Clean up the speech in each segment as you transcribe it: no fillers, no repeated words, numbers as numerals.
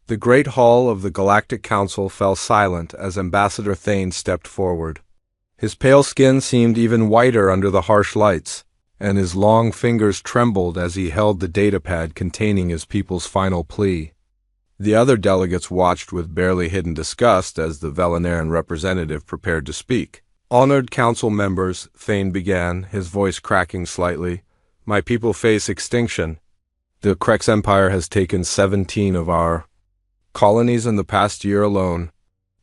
The great hall of the Galactic Council fell silent as Ambassador Thane stepped forward. His pale skin seemed even whiter under the harsh lights, and his long fingers trembled as he held the datapad containing his people's final plea. The other delegates watched with barely hidden disgust as the Velenaran representative prepared to speak. "Honored council members," Thane began, his voice cracking slightly, "my people face extinction. The Krex Empire has taken 17 of our colonies in the past year alone.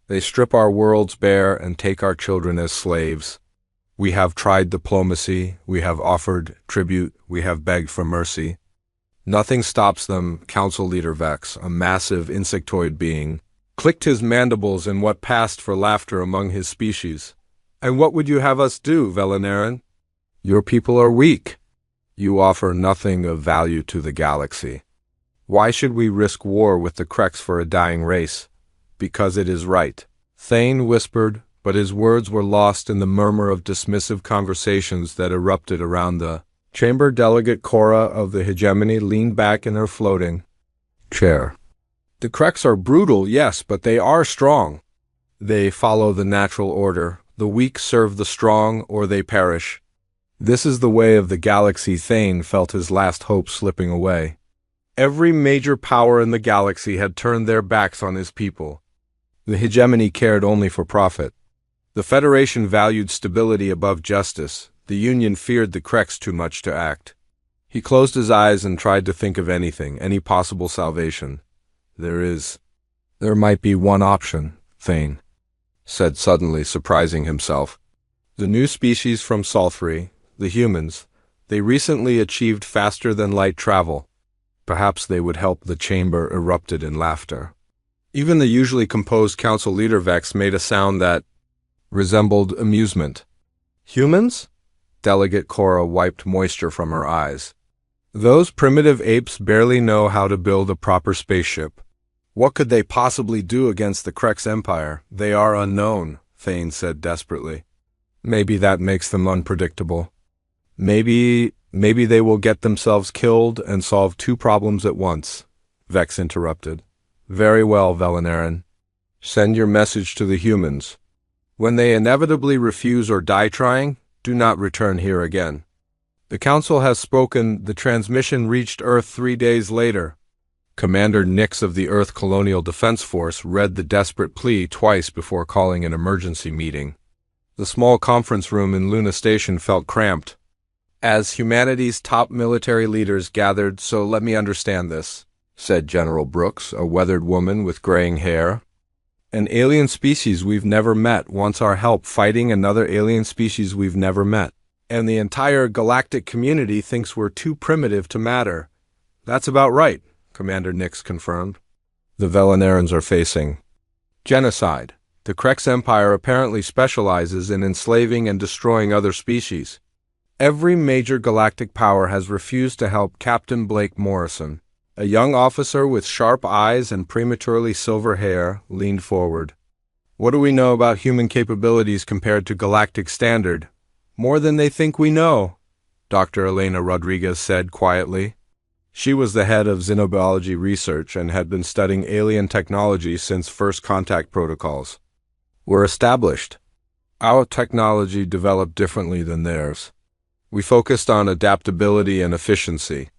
They strip our worlds bare and take our children as slaves. We have tried diplomacy, we have offered tribute, we have begged for mercy. Nothing stops them." Council Leader Vex, a massive insectoid being, clicked his mandibles in what passed for laughter among his species. "And what would you have us do, Velenaran? Your people are weak. You offer nothing of value to the galaxy. Why should we risk war with the Krex for a dying race? Because it is right." Thane whispered, but his words were lost in the murmur of dismissive conversations that erupted around the chamber. Delegate Cora of the Hegemony leaned back in her floating chair. "The Krex are brutal, yes, but they are strong. They follow the natural order. The weak serve the strong, or they perish. This is the way of the galaxy." Thane felt his last hope slipping away. Every major power in the galaxy had turned their backs on his people. The hegemony cared only for profit. The Federation valued stability above justice. The Union feared the Krex too much to act. He closed his eyes and tried to think of anything, any possible salvation. There might be one option," Thane said suddenly, surprising himself. "The new species from Salthri, the humans, they recently achieved faster-than-light travel. Perhaps they would help." The chamber erupted in laughter. Even the usually composed Council Leader Vex made a sound that resembled amusement. "Humans?" Delegate Cora wiped moisture from her eyes. "Those primitive apes barely know how to build a proper spaceship. What could they possibly do against the Krex Empire? They are unknown," Thane said desperately. "Maybe that makes them unpredictable. Maybe they will get themselves killed and solve two problems at once," Vex interrupted. "Very well, Velenaran. Send your message to the humans. When they inevitably refuse or die trying, do not return here again. The Council has spoken." The transmission reached Earth 3 days later. Commander Nix of the Earth Colonial Defense Force read the desperate plea twice before calling an emergency meeting. The small conference room in Luna Station felt cramped. As humanity's top military leaders gathered, "So let me understand this," said General Brooks, a weathered woman with graying hair. "An alien species we've never met wants our help fighting another alien species we've never met. And the entire galactic community thinks we're too primitive to matter." "That's about right," Commander Nix confirmed. "The Velenarans are facing genocide. The Krex Empire apparently specializes in enslaving and destroying other species. Every major galactic power has refused to help." Captain Blake Morrison, a young officer with sharp eyes and prematurely silver hair, leaned forward. "What do we know about human capabilities compared to galactic standard?" "More than they think we know," Dr. Elena Rodriguez said quietly. She was the head of xenobiology research and had been studying alien technology since first contact protocols were established. "Our technology developed differently than theirs. We focused on adaptability and efficiency.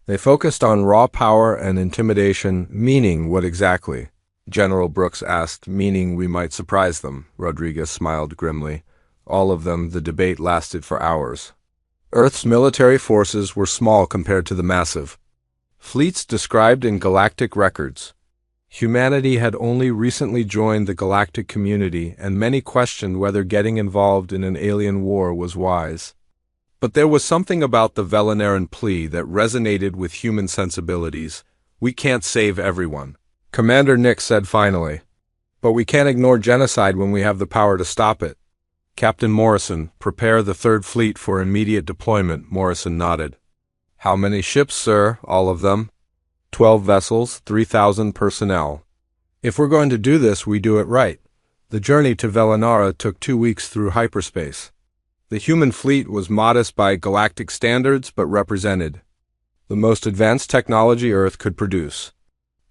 They focused on raw power and intimidation." "Meaning what exactly?" General Brooks asked. "Meaning we might surprise them," Rodriguez smiled grimly. "All of them." The debate lasted for hours. Earth's military forces were small compared to the massive fleets described in galactic records. Humanity had only recently joined the galactic community, and many questioned whether getting involved in an alien war was wise. But there was something about the Velenaran plea that resonated with human sensibilities. "We can't save everyone," Commander Nix said finally. "But we can't ignore genocide when we have the power to stop it." "Captain Morrison, prepare the Third Fleet for immediate deployment." Morrison nodded. "How many ships, sir?" "All of them. 12 vessels, 3,000 personnel. If we're going to do this, we do it right. The journey to Velenara took 2 weeks through hyperspace. The human fleet was modest by galactic standards, but represented the most advanced technology Earth could produce.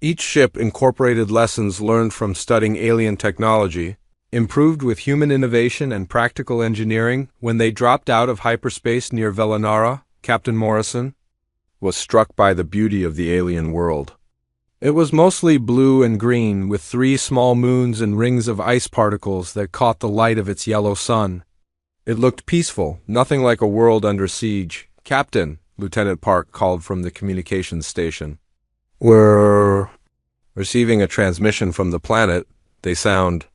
Each ship incorporated lessons learned from studying alien technology, improved with human innovation and practical engineering. When they dropped out of hyperspace near Velanara, Captain Morrison was struck by the beauty of the alien world. It was mostly blue and green, with 3 small moons and rings of ice particles that caught the light of its yellow sun. It looked peaceful, nothing like a world under siege. "Captain," Lieutenant Park called from the communications station. "We're receiving a transmission from the planet. They sound..."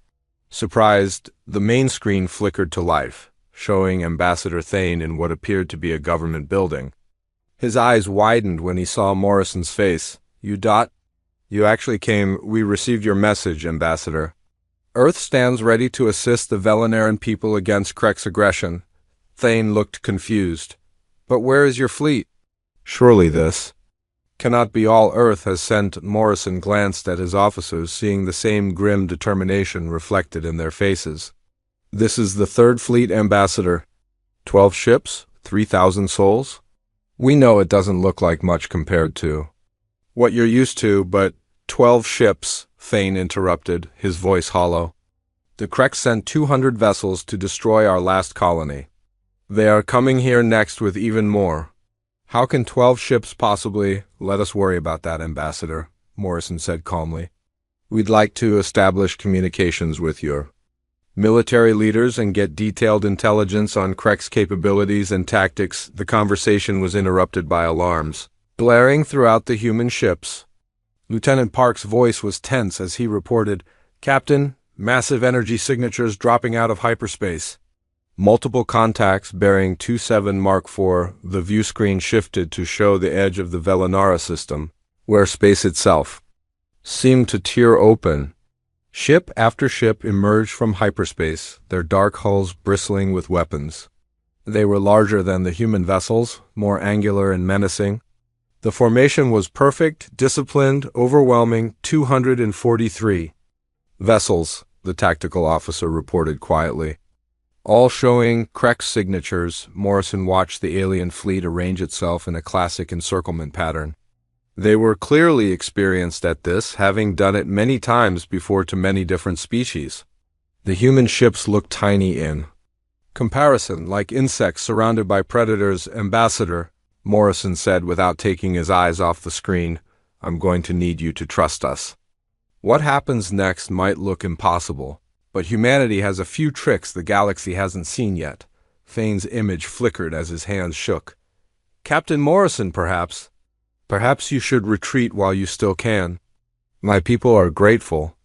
Surprised, the main screen flickered to life, showing Ambassador Thane in what appeared to be a government building. His eyes widened when he saw Morrison's face. You actually came. We received your message, Ambassador. Earth stands ready to assist the Velanaran people against Krek's aggression." Thane looked confused. "But where is your fleet?" "Surely this cannot be all Earth has sent." Morrison glanced at his officers, seeing the same grim determination reflected in their faces. "This is the 3rd Fleet, Ambassador. 12 ships, 3,000 souls. We know it doesn't look like much compared to what you're used to, but 12 ships," Thane interrupted, his voice hollow. "The Krek sent 200 vessels to destroy our last colony. They are coming here next with even more. How can 12 ships possibly—" "Let us worry about that, Ambassador," Morrison said calmly. "We'd like to establish communications with your military leaders and get detailed intelligence on Krek's capabilities and tactics." The conversation was interrupted by alarms blaring throughout the human ships. Lieutenant Park's voice was tense as he reported, "Captain, massive energy signatures dropping out of hyperspace. Multiple contacts bearing 27 Mark IV." The view screen shifted to show the edge of the Velanara system, where space itself seemed to tear open. Ship after ship emerged from hyperspace, their dark hulls bristling with weapons. They were larger than the human vessels, more angular and menacing. The formation was perfect, disciplined, overwhelming. 243 vessels, the tactical officer reported quietly, all showing Krek's signatures. Morrison watched the alien fleet arrange itself in a classic encirclement pattern. They were clearly experienced at this, having done it many times before to many different species. The human ships looked tiny in comparison, like insects surrounded by predators. "Ambassador," Morrison said without taking his eyes off the screen, "I'm going to need you to trust us. What happens next might look impossible, but humanity has a few tricks the galaxy hasn't seen yet." Thane's image flickered as his hands shook. "Captain Morrison, perhaps you should retreat while you still can. My people are grateful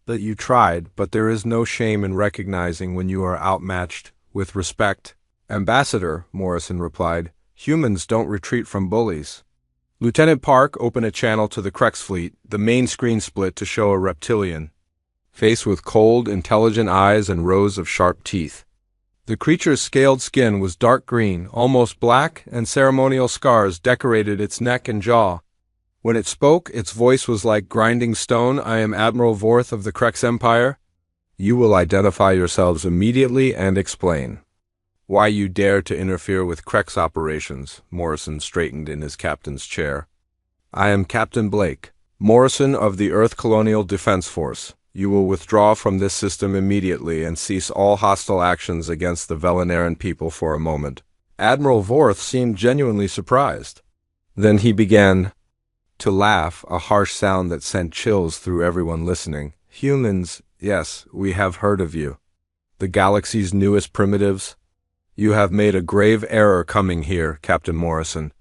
that you tried, but there is no shame in recognizing when you are outmatched. With respect." "Ambassador," Morrison replied, "humans don't retreat from bullies." Lieutenant Park opened a channel to the Krek's fleet. The main screen split to show a reptilian face with cold, intelligent eyes and rows of sharp teeth. The creature's scaled skin was dark green, almost black, and ceremonial scars decorated its neck and jaw. When it spoke, its voice was like grinding stone. "I am Admiral Vorth of the Krek's Empire. You will identify yourselves immediately and explain why you dare to interfere with Krek's operations." Morrison straightened in his captain's chair. "I am Captain Blake Morrison of the Earth Colonial Defense Force. You will withdraw from this system immediately and cease all hostile actions against the Velanaran people for a moment." Admiral Vorth seemed genuinely surprised. Then he began to laugh, a harsh sound that sent chills through everyone listening. "Humans, yes, we have heard of you. The galaxy's newest primitives. You have made a grave error coming here, Captain Morrison.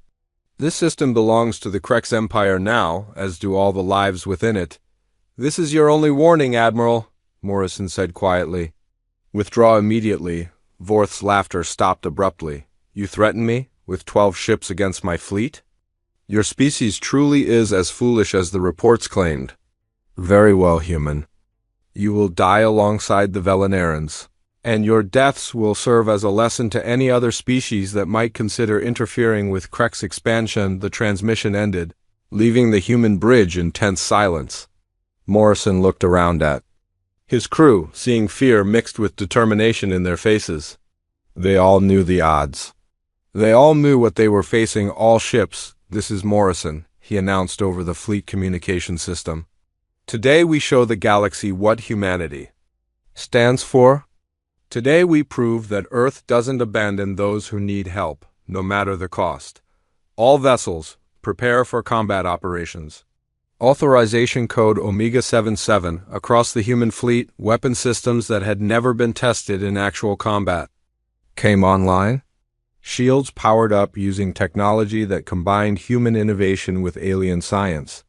This system belongs to the Krek's Empire now, as do all the lives within it. This is your only warning, Admiral," Morrison said quietly. "Withdraw immediately." Vorth's laughter stopped abruptly. "You threaten me with 12 ships against my fleet? Your species truly is as foolish as the reports claimed. Very well, human. You will die alongside the Velanarans, and your deaths will serve as a lesson to any other species that might consider interfering with Krek's expansion." The transmission ended, leaving the human bridge in tense silence. Morrison looked around at his crew, seeing fear mixed with determination in their faces. They all knew the odds. They all knew what they were facing. "All ships, this is Morrison." he announced over the fleet communication system. Today we show the galaxy what humanity stands for. Today we prove that Earth doesn't abandon those who need help, no matter the cost. All vessels, prepare for combat operations. Authorization code Omega 77 across the human fleet, weapon systems that had never been tested in actual combat came online. Shields powered up using technology that combined human innovation with alien science.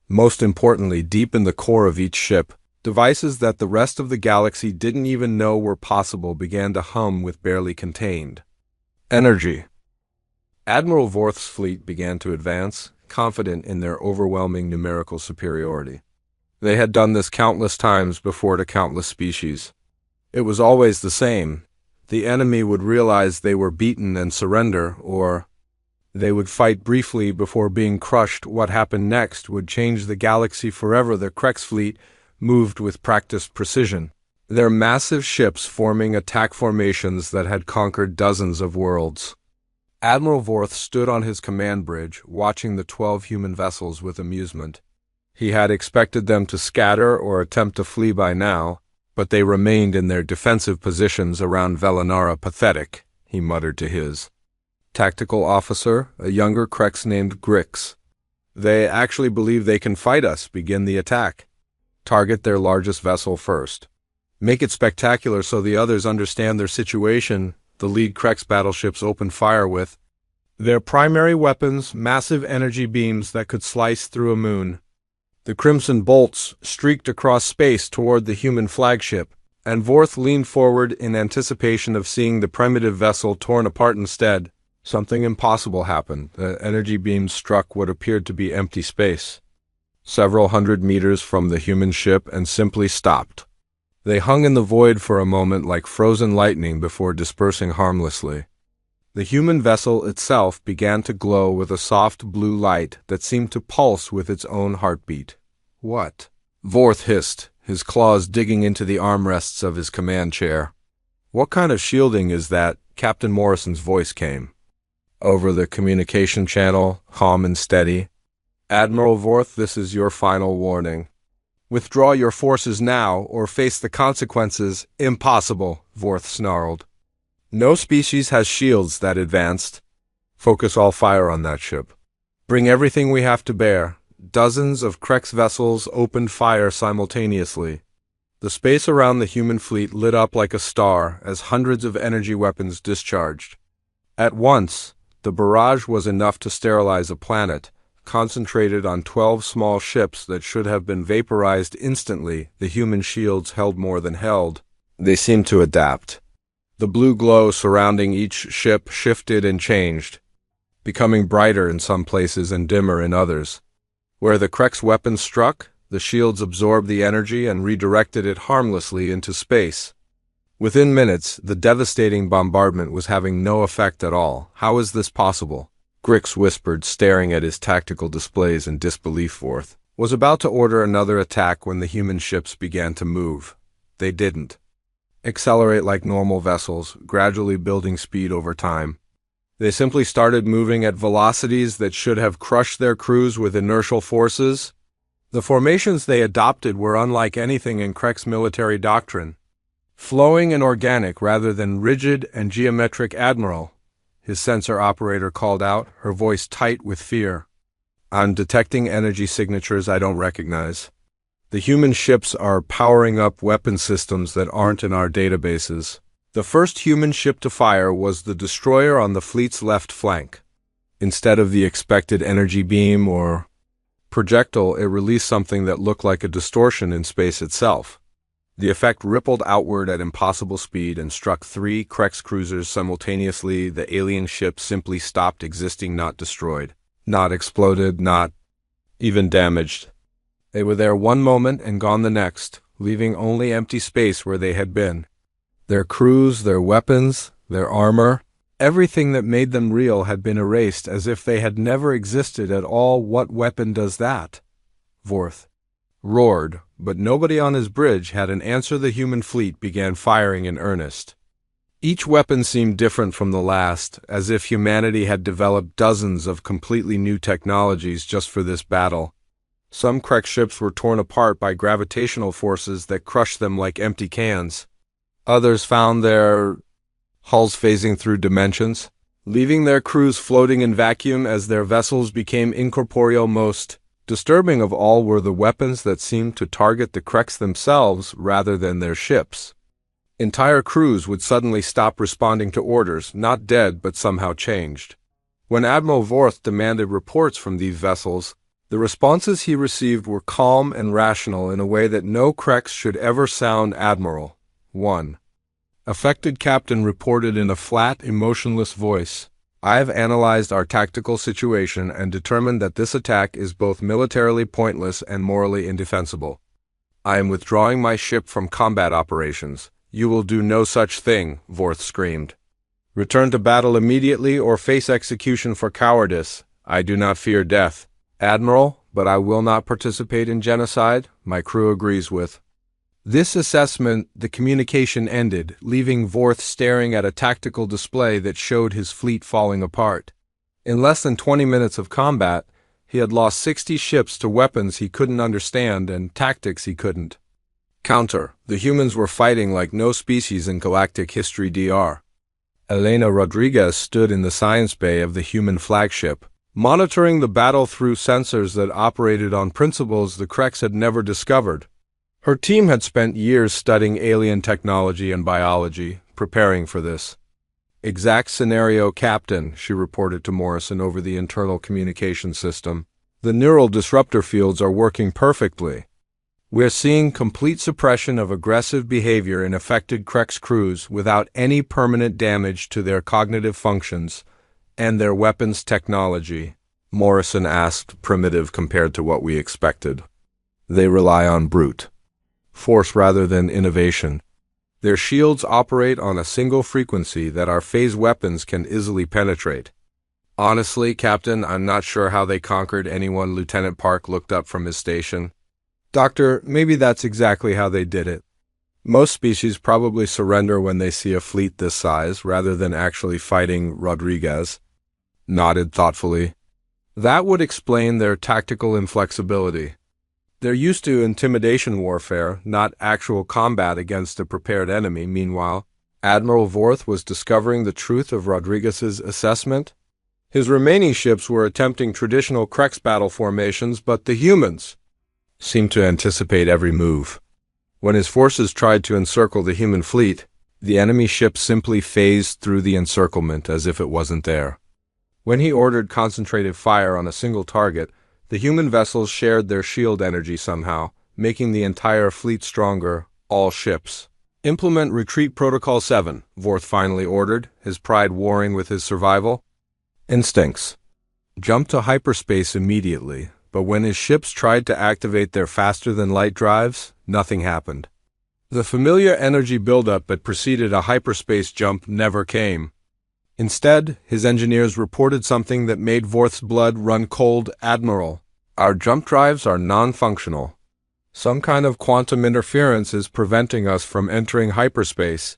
Most importantly, deep in the core of each ship, devices that the rest of the galaxy didn't even know were possible began to hum with barely contained energy. Admiral Vorth's fleet began to advance, confident in their overwhelming numerical superiority. They had done this countless times before to countless species. It was always the same. The enemy would realize they were beaten and surrender, or they would fight briefly before being crushed. What happened next would change the galaxy forever. The Krex fleet moved with practiced precision, their massive ships forming attack formations that had conquered dozens of worlds. Admiral Vorth stood on his command bridge, watching the 12 human vessels with amusement. He had expected them to scatter or attempt to flee by now, but they remained in their defensive positions around Velinara. Pathetic, he muttered to his tactical officer, a younger Krex named Grix. They actually believe they can fight us. Begin the attack. Target their largest vessel first. Make it spectacular so the others understand their situation. The lead Krex battleships opened fire with their primary weapons, massive energy beams that could slice through a moon. The crimson bolts streaked across space toward the human flagship, and Vorth leaned forward in anticipation of seeing the primitive vessel torn apart. Instead, something impossible happened. The energy beams struck what appeared to be empty space, several hundred meters from the human ship, and simply stopped. They hung in the void for a moment like frozen lightning before dispersing harmlessly. The human vessel itself began to glow with a soft blue light that seemed to pulse with its own heartbeat. What? Vorth hissed, his claws digging into the armrests of his command chair. What kind of shielding is that? Captain Morrison's voice came over the communication channel, calm and steady. Admiral Vorth, this is your final warning. Withdraw your forces now, or face the consequences. Impossible, Vorth snarled. No species has shields that advanced. Focus all fire on that ship. Bring everything we have to bear. Dozens of Krex vessels opened fire simultaneously. The space around the human fleet lit up like a star as hundreds of energy weapons discharged. At once, the barrage was enough to sterilize a planet, concentrated on 12 small ships that should have been vaporized instantly. The human shields held more than held. They seemed to adapt. The blue glow surrounding each ship shifted and changed, becoming brighter in some places and dimmer in others. Where the Krex weapons struck, the shields absorbed the energy and redirected it harmlessly into space. Within minutes, the devastating bombardment was having no effect at all. How is this possible? Grix whispered, staring at his tactical displays in disbelief. Vorth was about to order another attack when the human ships began to move. They didn't accelerate like normal vessels, gradually building speed over time. They simply started moving at velocities that should have crushed their crews with inertial forces. The formations they adopted were unlike anything in Krex military doctrine. Flowing and organic rather than rigid and geometric. Admiral, his sensor operator called out, her voice tight with fear. I'm detecting energy signatures I don't recognize. The human ships are powering up weapon systems that aren't in our databases. The first human ship to fire was the destroyer on the fleet's left flank. Instead of the expected energy beam or projectile, it released something that looked like a distortion in space itself. The effect rippled outward at impossible speed and struck 3 Krex cruisers simultaneously. The alien ship simply stopped existing, not destroyed, not exploded, not even damaged. They were there one moment and gone the next, leaving only empty space where they had been. Their crews, their weapons, their armor, everything that made them real had been erased as if they had never existed at all. What weapon does that? Vorth roared, but nobody on his bridge had an answer. The human fleet began firing in earnest. Each weapon seemed different from the last, as if humanity had developed dozens of completely new technologies just for this battle. Some Krek ships were torn apart by gravitational forces that crushed them like empty cans. Others found their hulls phasing through dimensions, leaving their crews floating in vacuum as their vessels became incorporeal. Most disturbing of all were the weapons that seemed to target the Kreks themselves rather than their ships. Entire crews would suddenly stop responding to orders, not dead but somehow changed. When Admiral Vorth demanded reports from these vessels, the responses he received were calm and rational in a way that no Kreks should ever sound. Admiral. 1. Affected captain reported in a flat, emotionless voice, "I have analyzed our tactical situation and determined that this attack is both militarily pointless and morally indefensible. I am withdrawing my ship from combat operations." "You will do no such thing," Vorth screamed. "Return to battle immediately or face execution for cowardice. I do not fear death, Admiral, but I will not participate in genocide," my crew agrees with. This assessment, the communication ended, leaving Vorth staring at a tactical display that showed his fleet falling apart. In less than 20 minutes of combat, he had lost 60 ships to weapons he couldn't understand and tactics he couldn't counter. The humans were fighting like no species in galactic history. Dr. Elena Rodriguez stood in the science bay of the human flagship, monitoring the battle through sensors that operated on principles the Kreks had never discovered. Her team had spent years studying alien technology and biology, preparing for this exact scenario. "Captain," she reported to Morrison over the internal communication system, "the neural disruptor fields are working perfectly. We're seeing complete suppression of aggressive behavior in affected Kreks crews without any permanent damage to their cognitive functions and their weapons technology." Morrison asked, "Primitive compared to what we expected. They rely on brute force rather than innovation. Their shields operate on a single frequency that our phase weapons can easily penetrate." "Honestly, Captain, I'm not sure how they conquered anyone." Lieutenant Park looked up from his station. "Doctor, maybe that's exactly how they did it. Most species probably surrender when they see a fleet this size, rather than actually fighting." Rodriguez nodded thoughtfully. "That would explain their tactical inflexibility. They're used to intimidation warfare, not actual combat against a prepared enemy." Meanwhile, Admiral Vorth was discovering the truth of Rodriguez's assessment. His remaining ships were attempting traditional Kreks battle formations, but the humans seemed to anticipate every move. When his forces tried to encircle the human fleet, the enemy ship simply phased through the encirclement as if it wasn't there. When he ordered concentrated fire on a single target, the human vessels shared their shield energy somehow, making the entire fleet stronger. "All ships, implement Retreat Protocol 7, Vorth finally ordered, his pride warring with his survival instincts. "Jump to hyperspace immediately." But when his ships tried to activate their faster-than-light drives, nothing happened. The familiar energy buildup that preceded a hyperspace jump never came. Instead, his engineers reported something that made Vorth's blood run cold. "Admiral, our jump drives are non-functional. Some kind of quantum interference is preventing us from entering hyperspace.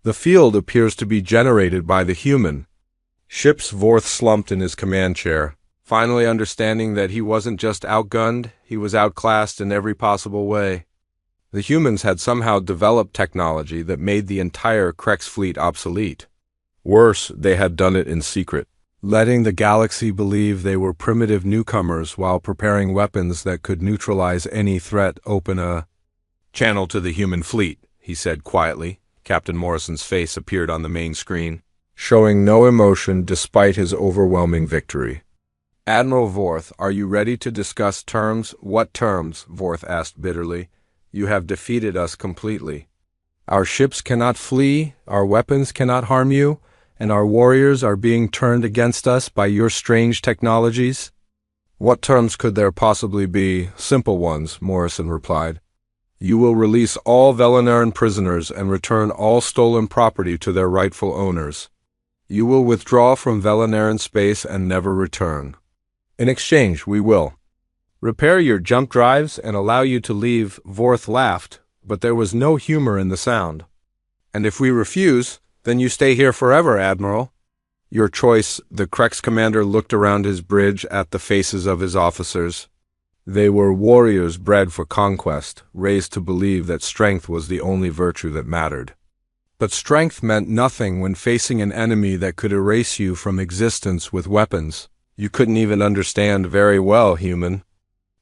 The field appears to be generated by the human ships." Vorth slumped in his command chair, finally understanding that he wasn't just outgunned, he was outclassed in every possible way. The humans had somehow developed technology that made the entire Kreks fleet obsolete. Worse, they had done it in secret, letting the galaxy believe they were primitive newcomers while preparing weapons that could neutralize any threat. "Open a channel to the human fleet," he said quietly. Captain Morrison's face appeared on the main screen, showing no emotion despite his overwhelming victory. "Admiral Vorth, are you ready to discuss terms?" "What terms?" Vorth asked bitterly. "You have defeated us completely. Our ships cannot flee, our weapons cannot harm you, and our warriors are being turned against us by your strange technologies." "What terms could there possibly be?" "Simple ones," Morrison replied. "You will release all Velenaran prisoners and return all stolen property to their rightful owners. You will withdraw from Velenaran space and never return. In exchange, we will repair your jump drives and allow you to leave." Vorth laughed, but there was no humor in the sound. "And if we refuse, Then you stay here forever, Admiral. Your choice. The Krex commander looked around his bridge at the faces of his officers. They were warriors bred for conquest, raised to believe that strength was the only virtue that mattered. But strength meant nothing when facing an enemy that could erase you from existence with weapons. You couldn't even understand very well, human.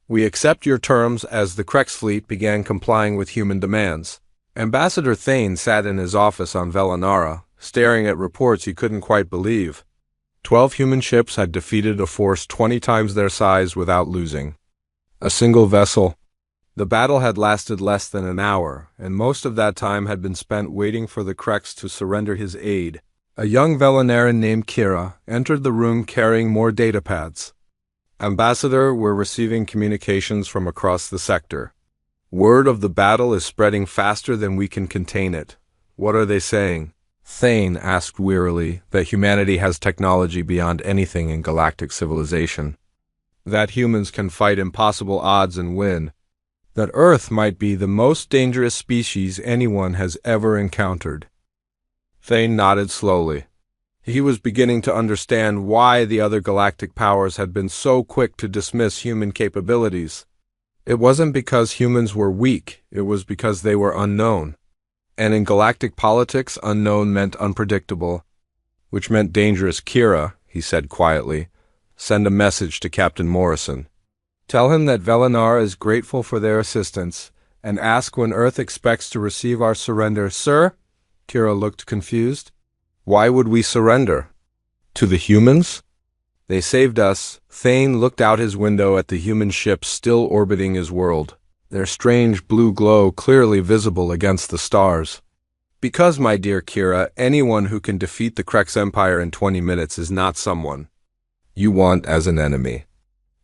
We accept your terms. As the Krex fleet began complying with human demands. Ambassador Thane sat in his office on Velanara, staring at reports he couldn't quite believe. 12 human ships had defeated a force 20 times their size without losing. A single vessel. The battle had lasted less than an hour, and most of that time had been spent waiting for the Krex to surrender his aid. A young Velanaran named Kira entered the room carrying more datapads. Ambassador, we're receiving communications from across the sector. Word of the battle is spreading faster than we can contain it. What are they saying? Thane asked wearily that humanity has technology beyond anything in galactic civilization. That humans can fight impossible odds and win. That Earth might be the most dangerous species anyone has ever encountered. Thane nodded slowly. He was beginning to understand why the other galactic powers had been so quick to dismiss human capabilities. It wasn't because humans were weak, it was because they were unknown. And in galactic politics, unknown meant unpredictable, which meant dangerous. Kira, he said quietly, send a message to Captain Morrison. Tell him that Velanar is grateful for their assistance, and ask when Earth expects to receive our surrender. Sir? Kira looked confused. Why would we surrender? To the humans? They saved us. Thane looked out his window at the human ships still orbiting his world, their strange blue glow clearly visible against the stars. Because, my dear Kira, anyone who can defeat the Krex Empire in 20 minutes is not someone you want as an enemy.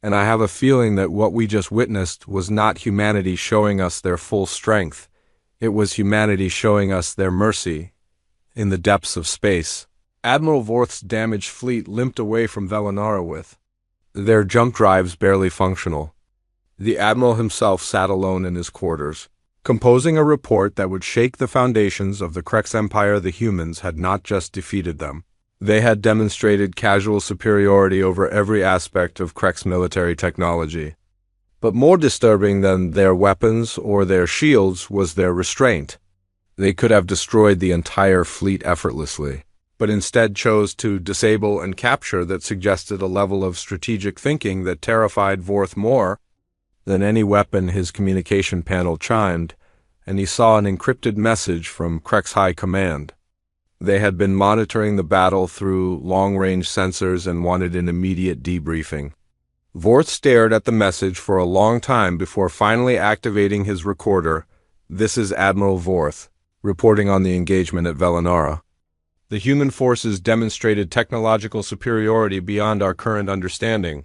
And I have a feeling that what we just witnessed was not humanity showing us their full strength. It was humanity showing us their mercy in the depths of space. Admiral Vorth's damaged fleet limped away from Velanara with their jump drives barely functional. The Admiral himself sat alone in his quarters, composing a report that would shake the foundations of the Krex Empire. The humans had not just defeated them. They had demonstrated casual superiority over every aspect of Krex military technology. But more disturbing than their weapons or their shields was their restraint. They could have destroyed the entire fleet effortlessly, but instead chose to disable and capture. That suggested a level of strategic thinking that terrified Vorth more than any weapon. His communication panel chimed, and he saw an encrypted message from Krex High Command. They had been monitoring the battle through long-range sensors and wanted an immediate debriefing. Vorth stared at the message for a long time before finally activating his recorder. This is Admiral Vorth, reporting on the engagement at Velanara. The human forces demonstrated technological superiority beyond our current understanding.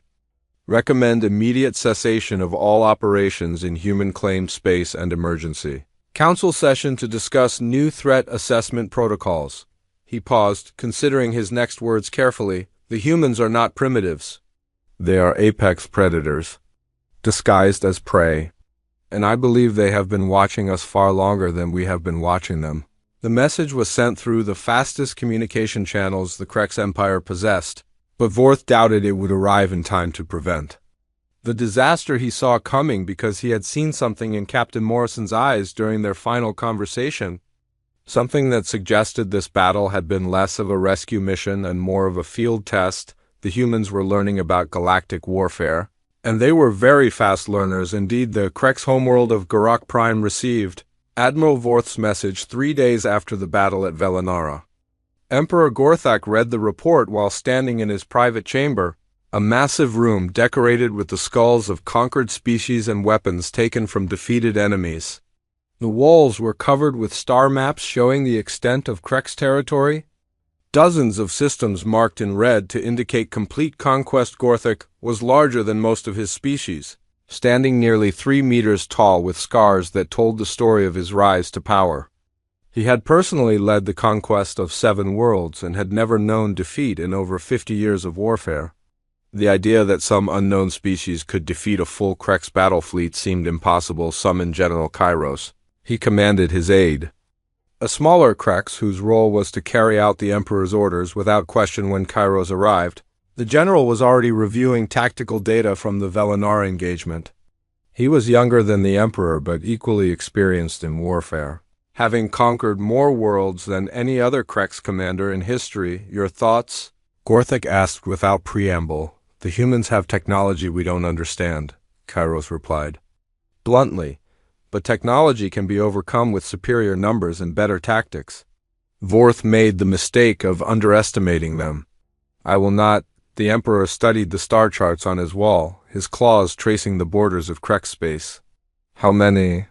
Recommend immediate cessation of all operations in human-claimed space and emergency. Council session to discuss new threat assessment protocols. He paused, considering his next words carefully. The humans are not primitives. They are apex predators, disguised as prey. And I believe they have been watching us far longer than we have been watching them. The message was sent through the fastest communication channels the Krex Empire possessed, but Vorth doubted it would arrive in time to prevent the disaster he saw coming, because he had seen something in Captain Morrison's eyes during their final conversation, something that suggested this battle had been less of a rescue mission and more of a field test. The humans were learning about galactic warfare, and they were very fast learners. Indeed, the Krex homeworld of Garak Prime received Admiral Vorth's message 3 days after the battle at Velanara. Emperor Gorthak read the report while standing in his private chamber, a massive room decorated with the skulls of conquered species and weapons taken from defeated enemies. The walls were covered with star maps showing the extent of Krex territory. Dozens of systems marked in red to indicate complete conquest. Gorthak was larger than most of his species, standing nearly 3 meters tall with scars that told the story of his rise to power. He had personally led the conquest of 7 worlds and had never known defeat in over 50 years of warfare. The idea that some unknown species could defeat a full Krex battle fleet seemed impossible. Summon General Kairos. He commanded his aide. A smaller Krex, whose role was to carry out the Emperor's orders without question when Kairos arrived, the general was already reviewing tactical data from the Velinara engagement. He was younger than the Emperor, but equally experienced in warfare. Having conquered more worlds than any other Krex commander in history, your thoughts? Gorthik asked without preamble. The humans have technology we don't understand, Kairos replied. Bluntly, but technology can be overcome with superior numbers and better tactics. Vorth made the mistake of underestimating them. I will not. The Emperor studied the star charts on his wall, his claws tracing the borders of Krex space. How many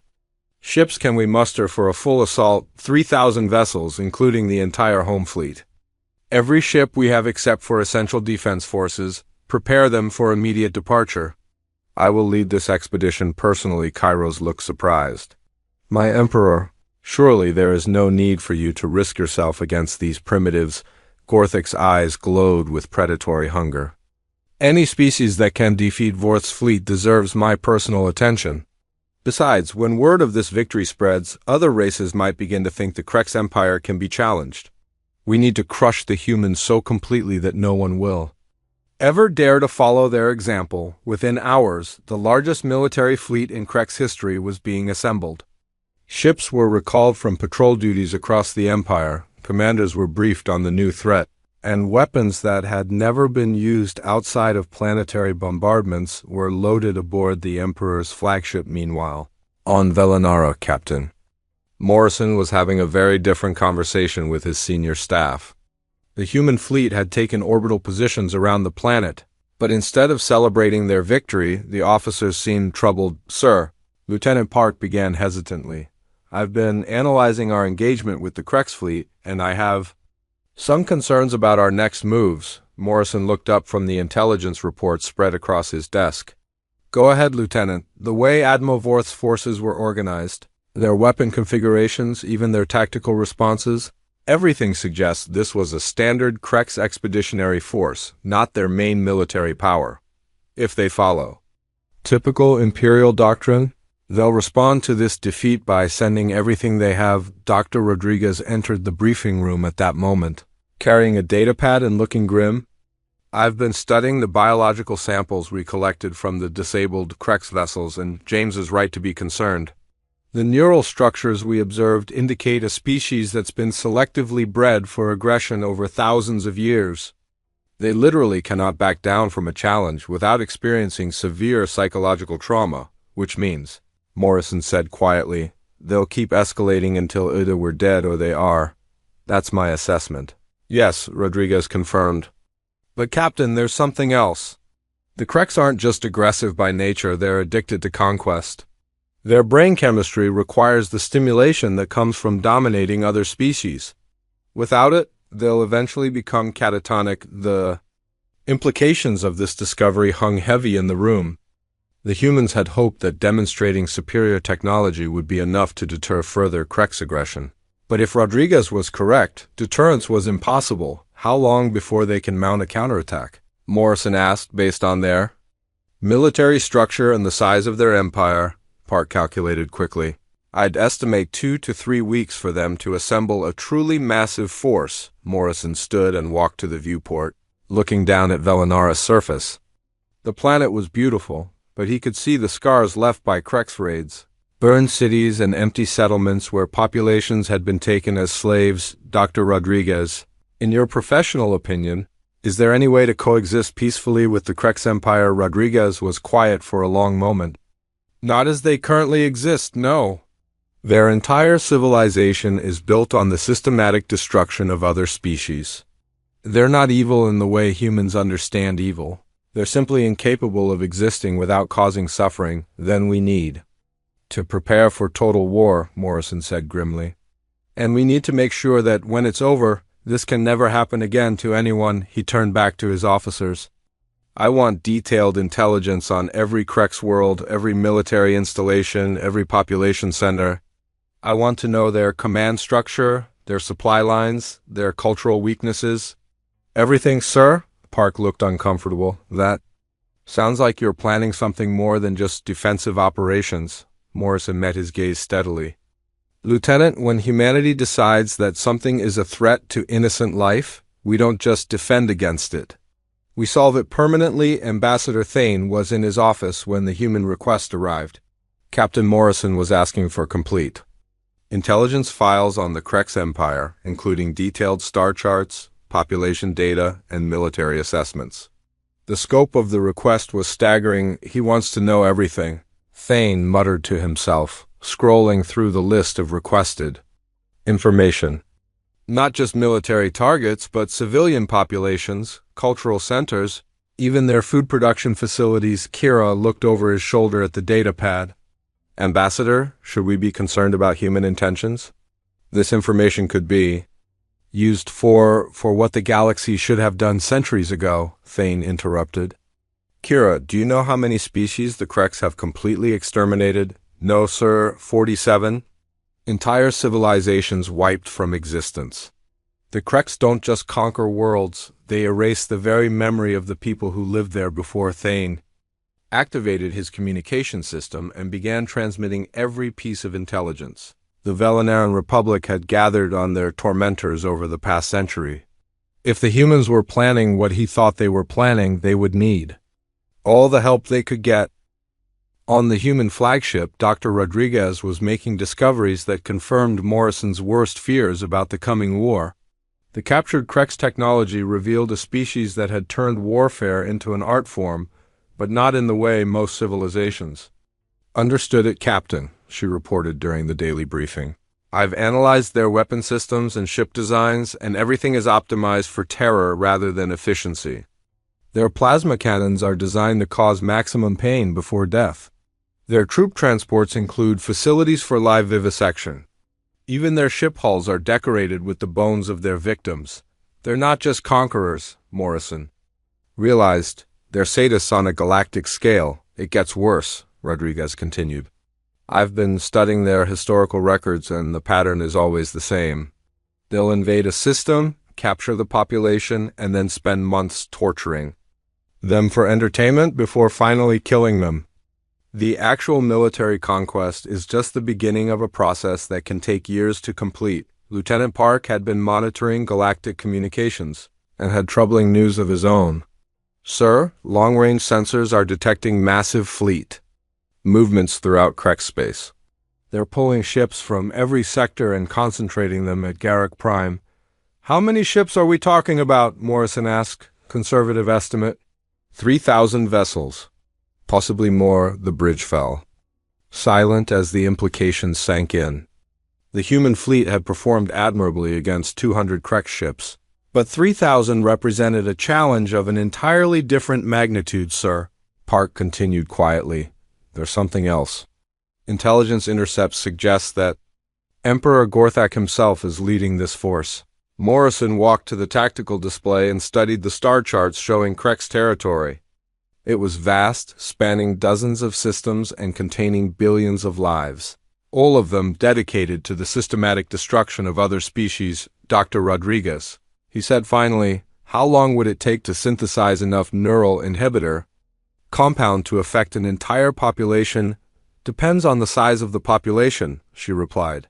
ships can we muster for a full assault? 3,000 vessels, including the entire home fleet. Every ship we have except for essential defense forces. Prepare them for immediate departure. I will lead this expedition personally. Kairos looked surprised. My Emperor, surely there is no need for you to risk yourself against these primitives. Gorthik's eyes glowed with predatory hunger. Any species that can defeat Vorth's fleet deserves my personal attention. Besides, when word of this victory spreads, other races might begin to think the Krex Empire can be challenged. We need to crush the humans so completely that no one will ever dare to follow their example. Within hours, the largest military fleet in Krex history was being assembled. Ships were recalled from patrol duties across the Empire, commanders were briefed on the new threat, and weapons that had never been used outside of planetary bombardments were loaded aboard the Emperor's flagship. Meanwhile, on Velinara, Captain Morrison was having a very different conversation with his senior staff. The human fleet had taken orbital positions around the planet, but instead of celebrating their victory, the officers seemed troubled. Sir, Lieutenant Park began hesitantly. I've been analyzing our engagement with the Krex fleet, and I have some concerns about our next moves. Morrison looked up from the intelligence report spread across his desk. Go ahead, Lieutenant. The way Admiral Vorth's forces were organized, their weapon configurations, even their tactical responses, everything suggests this was a standard Krex expeditionary force, not their main military power. If they follow typical Imperial doctrine, they'll respond to this defeat by sending everything they have. Dr. Rodriguez entered the briefing room at that moment, carrying a datapad and looking grim. I've been studying the biological samples we collected from the disabled Krex vessels, and James is right to be concerned. The neural structures we observed indicate a species that's been selectively bred for aggression over thousands of years. They literally cannot back down from a challenge without experiencing severe psychological trauma, which means, Morrison said quietly, they'll keep escalating until either we're dead or they are. That's my assessment. Yes, Rodriguez confirmed. But Captain, there's something else. The Krex aren't just aggressive by nature, they're addicted to conquest. Their brain chemistry requires the stimulation that comes from dominating other species. Without it, they'll eventually become catatonic. The implications of this discovery hung heavy in the room. The humans had hoped that demonstrating superior technology would be enough to deter further Krex aggression. But if Rodriguez was correct, deterrence was impossible. How long before they can mount a counterattack? Morrison asked, based on their military structure and the size of their empire. Park calculated quickly. I'd estimate 2 to 3 weeks for them to assemble a truly massive force. Morrison stood and walked to the viewport, looking down at Velinara's surface. The planet was beautiful, but he could see the scars left by Krex raids. Burned cities and empty settlements where populations had been taken as slaves. Dr. Rodriguez, in your professional opinion, is there any way to coexist peacefully with the Krex Empire? Rodriguez was quiet for a long moment. Not as they currently exist, no. Their entire civilization is built on the systematic destruction of other species. They're not evil in the way humans understand evil. They're simply incapable of existing without causing suffering. Then we need to prepare for total war, Morrison said grimly. And we need to make sure that when it's over, this can never happen again to anyone. He turned back to his officers. I want detailed intelligence on every Krex world, every military installation, every population center. I want to know their command structure, their supply lines, their cultural weaknesses. Everything, sir? Park looked uncomfortable. That sounds like you're planning something more than just defensive operations. Morrison met his gaze steadily. Lieutenant, when humanity decides that something is a threat to innocent life, we don't just defend against it. We solve it permanently. Ambassador Thane was in his office when the human request arrived. Captain Morrison was asking for complete intelligence files on the Krex Empire, including detailed star charts, population data, and military assessments. The scope of the request was staggering. He wants to know everything, Thane muttered to himself, scrolling through the list of requested information. Not just military targets, but civilian populations, cultural centers, even their food production facilities. Kira looked over his shoulder at the data pad. Ambassador, should we be concerned about human intentions? This information could be used for what the galaxy should have done centuries ago, Thane interrupted. Kira, do you know how many species the Krex have completely exterminated? No, sir, 47. Entire civilizations wiped from existence. The Krex don't just conquer worlds, they erase the very memory of the people who lived there before Thane activated his communication system and began transmitting every piece of intelligence the Velenaran Republic had gathered on their tormentors over the past century. If the humans were planning what he thought they were planning, they would need all the help they could get. On the human flagship, Dr. Rodriguez was making discoveries that confirmed Morrison's worst fears about the coming war. The captured Krex technology revealed a species that had turned warfare into an art form, but not in the way most civilizations. Understood it, Captain, she reported during the daily briefing. I've analyzed their weapon systems and ship designs, and everything is optimized for terror rather than efficiency. Their plasma cannons are designed to cause maximum pain before death. Their troop transports include facilities for live vivisection. Even their ship hulls are decorated with the bones of their victims. They're not just conquerors, Morrison realized. They're sadists on a galactic scale. It gets worse, Rodriguez continued. I've been studying their historical records, and the pattern is always the same. They'll invade a system, capture the population, and then spend months torturing them for entertainment before finally killing them. The actual military conquest is just the beginning of a process that can take years to complete. Lieutenant Park had been monitoring galactic communications and had troubling news of his own. Sir, long-range sensors are detecting massive fleet movements throughout Krex space. They're pulling ships from every sector and concentrating them at Garrick Prime. How many ships are we talking about? Morrison asked. Conservative estimate. 3,000 vessels. Possibly more. The bridge fell, silent as the implications sank in. The human fleet had performed admirably against 200 Krex ships, but 3,000 represented a challenge of an entirely different magnitude, sir. Park continued quietly. There's something else. Intelligence intercepts suggest that Emperor Gorthak himself is leading this force. Morrison walked to the tactical display and studied the star charts showing Krex territory. It was vast, spanning dozens of systems and containing billions of lives, all of them dedicated to the systematic destruction of other species. Dr. Rodriguez, he said finally, how long would it take to synthesize enough neural inhibitor compound to affect an entire population? Depends on the size of the population, she replied.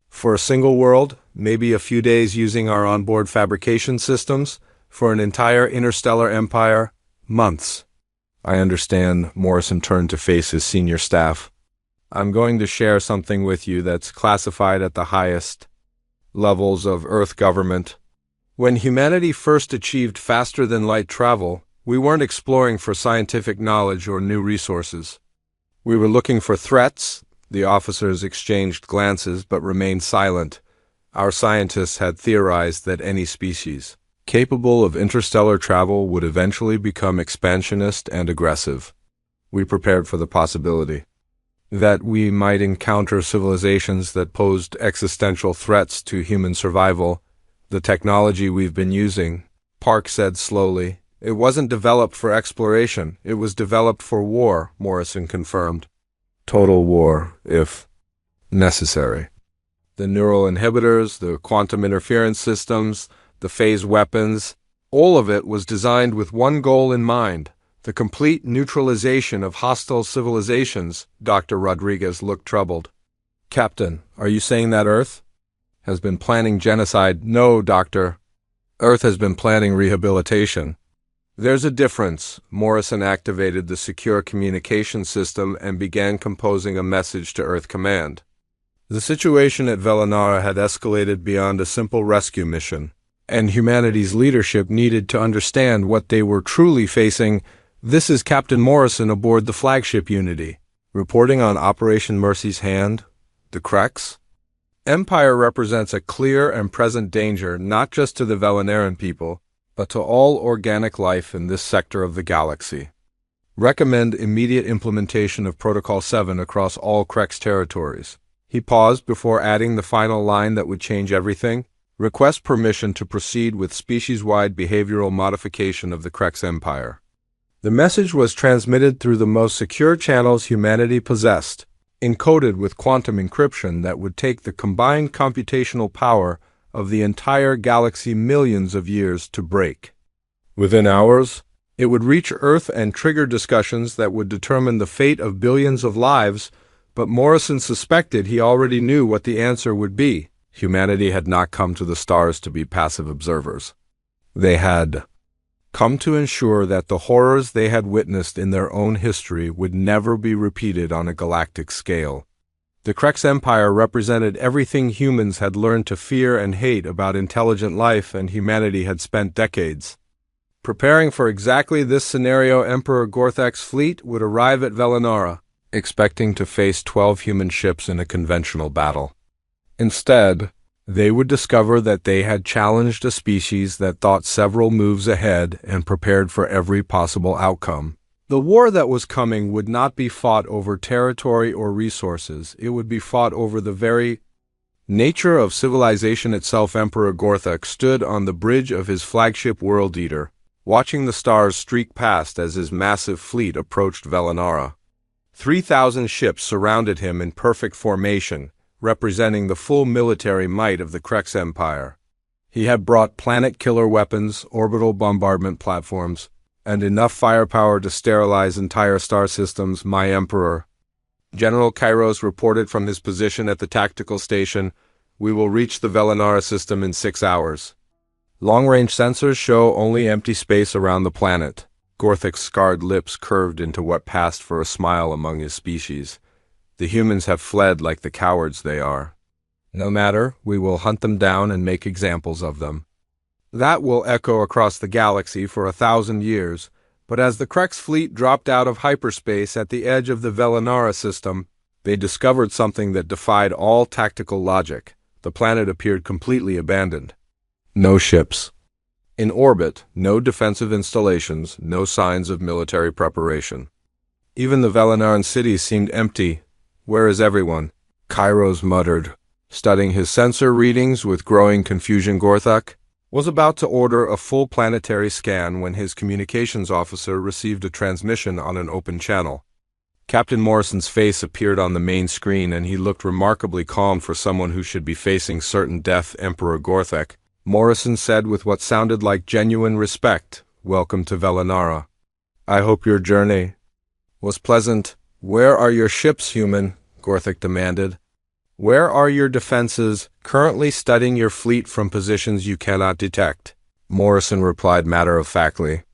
For a single world, maybe a few days using our onboard fabrication systems. For an entire interstellar empire, months. I understand. Morrison turned to face his senior staff. I'm going to share something with you that's classified at the highest levels of Earth government. When humanity first achieved faster-than-light travel, we weren't exploring for scientific knowledge or new resources. We were looking for threats. The officers exchanged glances but remained silent. Our scientists had theorized that any species capable of interstellar travel would eventually become expansionist and aggressive. We prepared for the possibility that we might encounter civilizations that posed existential threats to human survival. The technology we've been using, Park said slowly, it wasn't developed for exploration, it was developed for war, Morrison confirmed. Total war, if necessary. The neural inhibitors, the quantum interference systems, the phase weapons, all of it was designed with one goal in mind, the complete neutralization of hostile civilizations. Dr. Rodriguez looked troubled. Captain, are you saying that Earth has been planning genocide? No, Doctor. Earth has been planning rehabilitation. There's a difference. Morrison activated the secure communication system and began composing a message to Earth Command. The situation at Velanara had escalated beyond a simple rescue mission, and humanity's leadership needed to understand what they were truly facing. This is Captain Morrison aboard the flagship Unity, reporting on Operation Mercy's Hand, the Krex. Empire represents a clear and present danger not just to the Velanaran people, but to all organic life in this sector of the galaxy. Recommend immediate implementation of Protocol 7 across all Krex territories. He paused before adding the final line that would change everything. Request permission to proceed with species-wide behavioral modification of the Krex Empire. The message was transmitted through the most secure channels humanity possessed, encoded with quantum encryption that would take the combined computational power of the entire galaxy millions of years to break. Within hours, it would reach Earth and trigger discussions that would determine the fate of billions of lives, but Morrison suspected he already knew what the answer would be. Humanity had not come to the stars to be passive observers. They had come to ensure that the horrors they had witnessed in their own history would never be repeated on a galactic scale. The Krex Empire represented everything humans had learned to fear and hate about intelligent life, and humanity had spent decades preparing for exactly this scenario. Emperor Gorthak's fleet would arrive at Velanara, expecting to face 12 human ships in a conventional battle. Instead, they would discover that they had challenged a species that thought several moves ahead and prepared for every possible outcome. The war that was coming would not be fought over territory or resources. It would be fought over the very nature of civilization itself. Emperor Gorthak stood on the bridge of his flagship World Eater, watching the stars streak past as his massive fleet approached Velanara. 3,000 ships surrounded him in perfect formation, representing the full military might of the Krex Empire. He had brought planet-killer weapons, orbital bombardment platforms, and enough firepower to sterilize entire star systems. My Emperor. General Kairos reported from his position at the tactical station. We will reach the Velanara system in 6 hours. Long-range sensors show only empty space around the planet. Gorthak's scarred lips curved into what passed for a smile among his species. The humans have fled like the cowards they are. No matter, we will hunt them down and make examples of them. That will echo across the galaxy for 1,000 years, but as the Krex fleet dropped out of hyperspace at the edge of the Velanara system, they discovered something that defied all tactical logic. The planet appeared completely abandoned. No ships. In orbit, no defensive installations, no signs of military preparation. Even the Velanaran cities seemed empty. Where is everyone? Kairos muttered, studying his sensor readings with growing confusion. Gorthak was about to order a full planetary scan when his communications officer received a transmission on an open channel. Captain Morrison's face appeared on the main screen, and he looked remarkably calm for someone who should be facing certain death. Emperor Gorthak, Morrison said with what sounded like genuine respect, "Welcome to Velanara. I hope your journey was pleasant." "Where are your ships, human?" Gorthak demanded. "Where are your defenses, currently studying your fleet from positions you cannot detect?" Morrison replied matter-of-factly.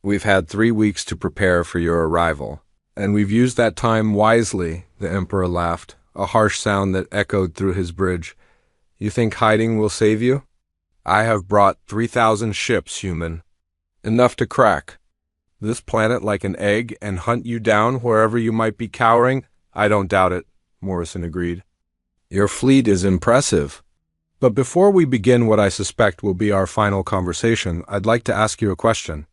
"We've had 3 weeks to prepare for your arrival, and we've used that time wisely." The Emperor laughed, a harsh sound that echoed through his bridge. "You think hiding will save you? I have brought 3,000 ships, human. Enough to crack this planet like an egg and hunt you down wherever you might be cowering." "I don't doubt it," Morrison agreed. "Your fleet is impressive. But before we begin what I suspect will be our final conversation, I'd like to ask you a question.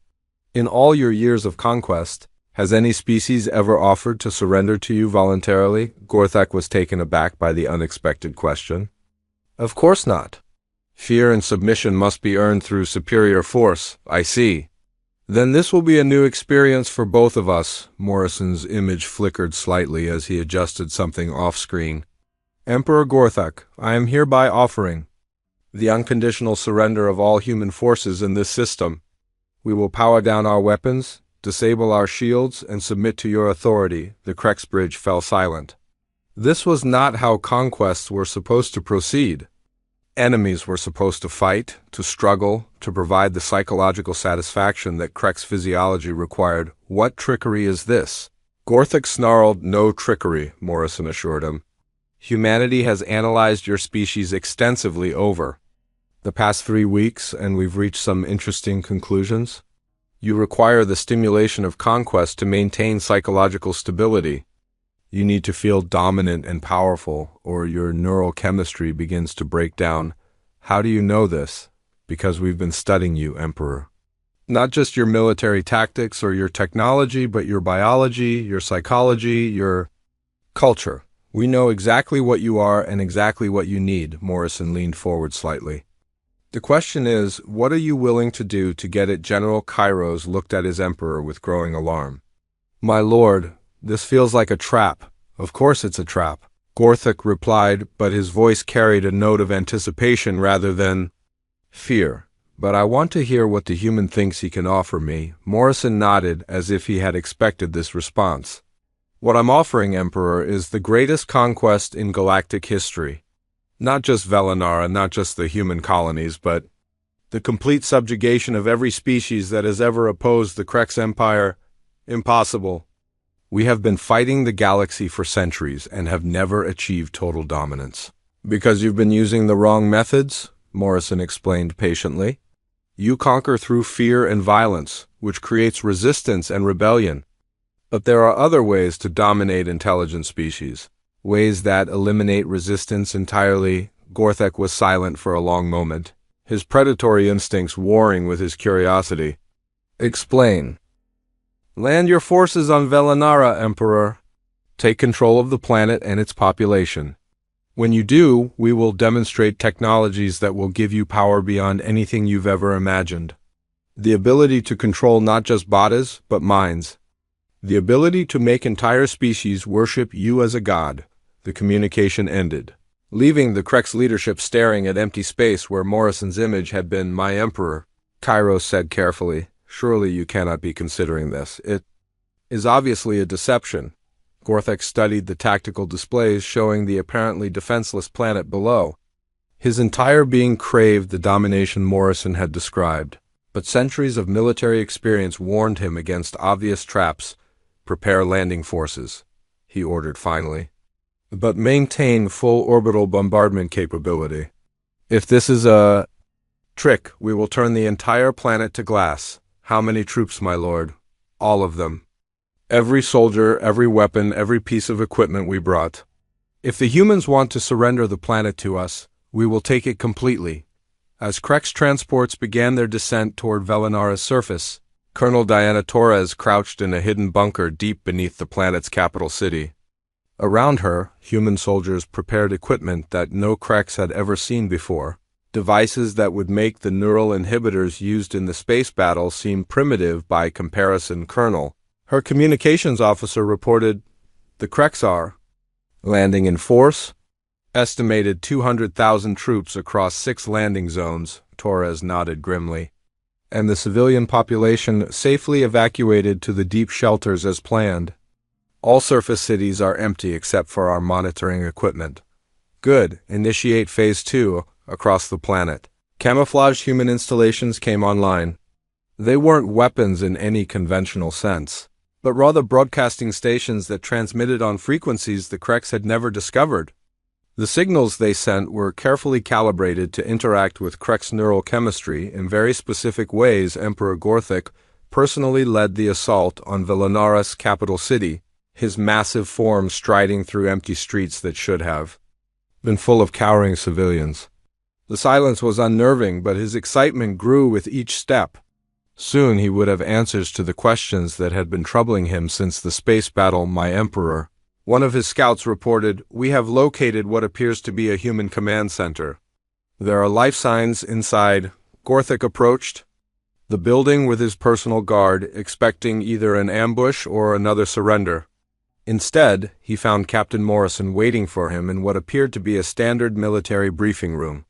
In all your years of conquest, has any species ever offered to surrender to you voluntarily?" Gorthak was taken aback by the unexpected question. "Of course not. Fear and submission must be earned through superior force." "I see. Then this will be a new experience for both of us." Morrison's image flickered slightly as he adjusted something off-screen. "Emperor Gorthak, I am hereby offering the unconditional surrender of all human forces in this system. We will power down our weapons, disable our shields, and submit to your authority." The Krex bridge fell silent. This was not how conquests were supposed to proceed. Enemies were supposed to fight, to struggle, to provide the psychological satisfaction that Krek's physiology required. What trickery is this? Gorthik snarled. No trickery, Morrison assured him. Humanity has analyzed your species extensively over the past 3 weeks, and we've reached some interesting conclusions. You require the stimulation of conquest to maintain psychological stability. You need to feel dominant and powerful, or your neural chemistry begins to break down. How do you know this? Because we've been studying you, Emperor. Not just your military tactics or your technology, but your biology, your psychology, your culture. We know exactly what you are and exactly what you need. Morrison leaned forward slightly. The question is, what are you willing to do to get it? General Kairos looked at his emperor with growing alarm. My lord, this feels like a trap. Of course it's a trap, Gorthik replied, but his voice carried a note of anticipation rather than fear. But I want to hear what the human thinks he can offer me. Morrison nodded as if he had expected this response. What I'm offering, Emperor, is the greatest conquest in galactic history. Not just Velinara, not just the human colonies, but the complete subjugation of every species that has ever opposed the Krek's empire. Impossible. We have been fighting the galaxy for centuries and have never achieved total dominance. Because you've been using the wrong methods, Morrison explained patiently. You conquer through fear and violence, which creates resistance and rebellion. But there are other ways to dominate intelligent species, ways that eliminate resistance entirely. Gorthik was silent for a long moment, his predatory instincts warring with his curiosity. Explain. Land your forces on Velinara, Emperor. Take control of the planet and its population. When you do, we will demonstrate technologies that will give you power beyond anything you've ever imagined. The ability to control not just bodies, but minds. The ability to make entire species worship you as a god. The communication ended, leaving the Krek's leadership staring at empty space where Morrison's image had been. My Emperor, Kairos said carefully. Surely you cannot be considering this. It is obviously a deception. Gorthik studied the tactical displays showing the apparently defenseless planet below. His entire being craved the domination Morrison had described, but centuries of military experience warned him against obvious traps. Prepare landing forces, he ordered finally, but maintain full orbital bombardment capability. If this is a trick, we will turn the entire planet to glass. How many troops, my lord? All of them. Every soldier, every weapon, every piece of equipment we brought. If the humans want to surrender the planet to us, we will take it completely. As Krek's transports began their descent toward Velinara's surface, Colonel Diana Torres crouched in a hidden bunker deep beneath the planet's capital city. Around her, human soldiers prepared equipment that no Kreks had ever seen before. Devices that would make the neural inhibitors used in the space battle seem primitive by comparison. Colonel, her communications officer reported, the Kreks are landing in force. Estimated 200,000 troops across 6 landing zones, Torres nodded grimly. And the civilian population safely evacuated to the deep shelters as planned. All surface cities are empty except for our monitoring equipment. Good. Initiate Phase 2 across the planet. Camouflaged human installations came online. They weren't weapons in any conventional sense, but rather broadcasting stations that transmitted on frequencies the Kreks had never discovered. The signals they sent were carefully calibrated to interact with Krek's neural chemistry in very specific ways. Emperor Gorthik personally led the assault on Velinara's capital city, his massive form striding through empty streets that should have been full of cowering civilians. The silence was unnerving, but his excitement grew with each step. Soon he would have answers to the questions that had been troubling him since the space battle. My Emperor, one of his scouts reported, we have located what appears to be a human command center. There are life signs inside. Gorthik approached the building with his personal guard, expecting either an ambush or another surrender. Instead, he found Captain Morrison waiting for him in what appeared to be a standard military briefing room.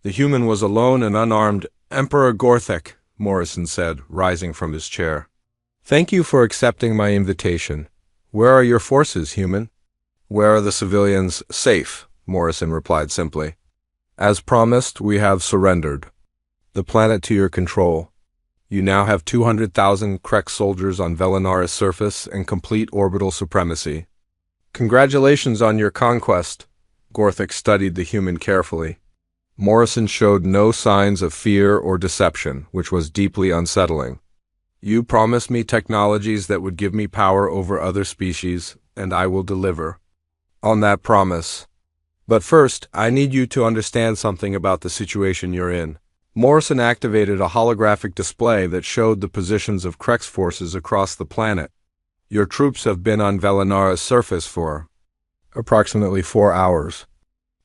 The human was alone and unarmed. Emperor Gorthik, Morrison said, rising from his chair. Thank you for accepting my invitation. Where are your forces, human? Where are the civilians? Safe, Morrison replied simply. As promised, we have surrendered the planet to your control. You now have 200,000 Krex soldiers on Velinara's surface and complete orbital supremacy. Congratulations on your conquest. Gorthik studied the human carefully. Morrison showed no signs of fear or deception, which was deeply unsettling. You promised me technologies that would give me power over other species, and I will deliver on that promise. But first, I need you to understand something about the situation you're in. Morrison activated a holographic display that showed the positions of Krex forces across the planet. Your troops have been on Velinara's surface for approximately 4 hours.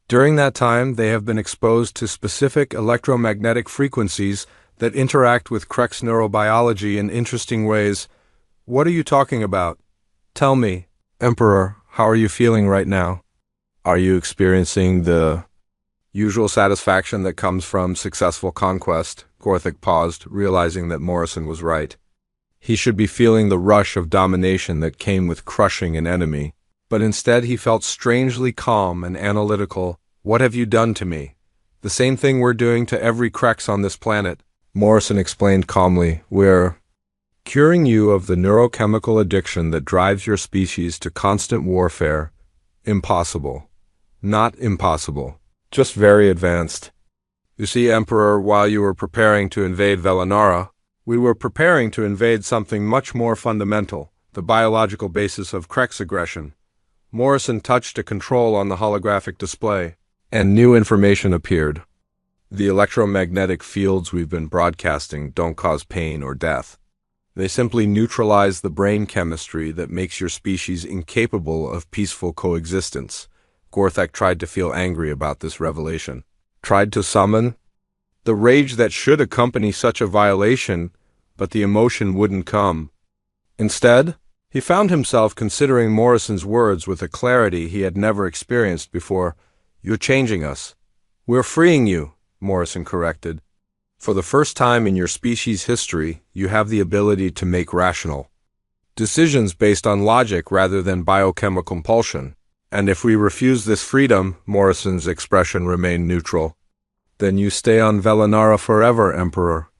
During that time, they have been exposed to specific electromagnetic frequencies that interact with Krex neurobiology in interesting ways. What are you talking about? Tell me, Emperor, how are you feeling right now? Are you experiencing the usual satisfaction that comes from successful conquest? Gorthik paused, realizing that Morrison was right. He should be feeling the rush of domination that came with crushing an enemy, but instead he felt strangely calm and analytical. What have you done to me? The same thing we're doing to every Krex on this planet, Morrison explained calmly. We're curing you of the neurochemical addiction that drives your species to constant warfare. Impossible. Not impossible. Just very advanced. You see, Emperor, while you were preparing to invade Velinara, we were preparing to invade something much more fundamental, the biological basis of Krex aggression. Morrison touched a control on the holographic display, and new information appeared. The electromagnetic fields we've been broadcasting don't cause pain or death. They simply neutralize the brain chemistry that makes your species incapable of peaceful coexistence. Gorthik tried to feel angry about this revelation. Tried to summon the rage that should accompany such a violation, but the emotion wouldn't come. Instead, he found himself considering Morrison's words with a clarity he had never experienced before. You're changing us. We're freeing you, Morrison corrected. For the first time in your species' history, you have the ability to make rational decisions based on logic rather than biochemical compulsion. And if we refuse this freedom, Morrison's expression remained neutral, then you stay on Velinara forever, Emperor.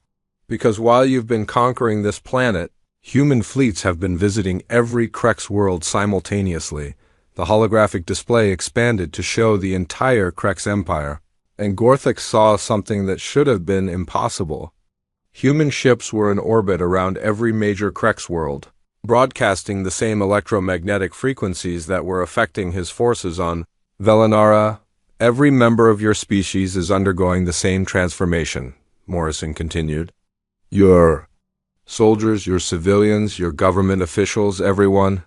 Because while you've been conquering this planet, human fleets have been visiting every Krex world simultaneously. The holographic display expanded to show the entire Krex Empire, and Gorthik saw something that should have been impossible. Human ships were in orbit around every major Krex world, broadcasting the same electromagnetic frequencies that were affecting his forces on Velinara. Every member of your species is undergoing the same transformation, Morrison continued. Your soldiers, your civilians, your government officials, everyone.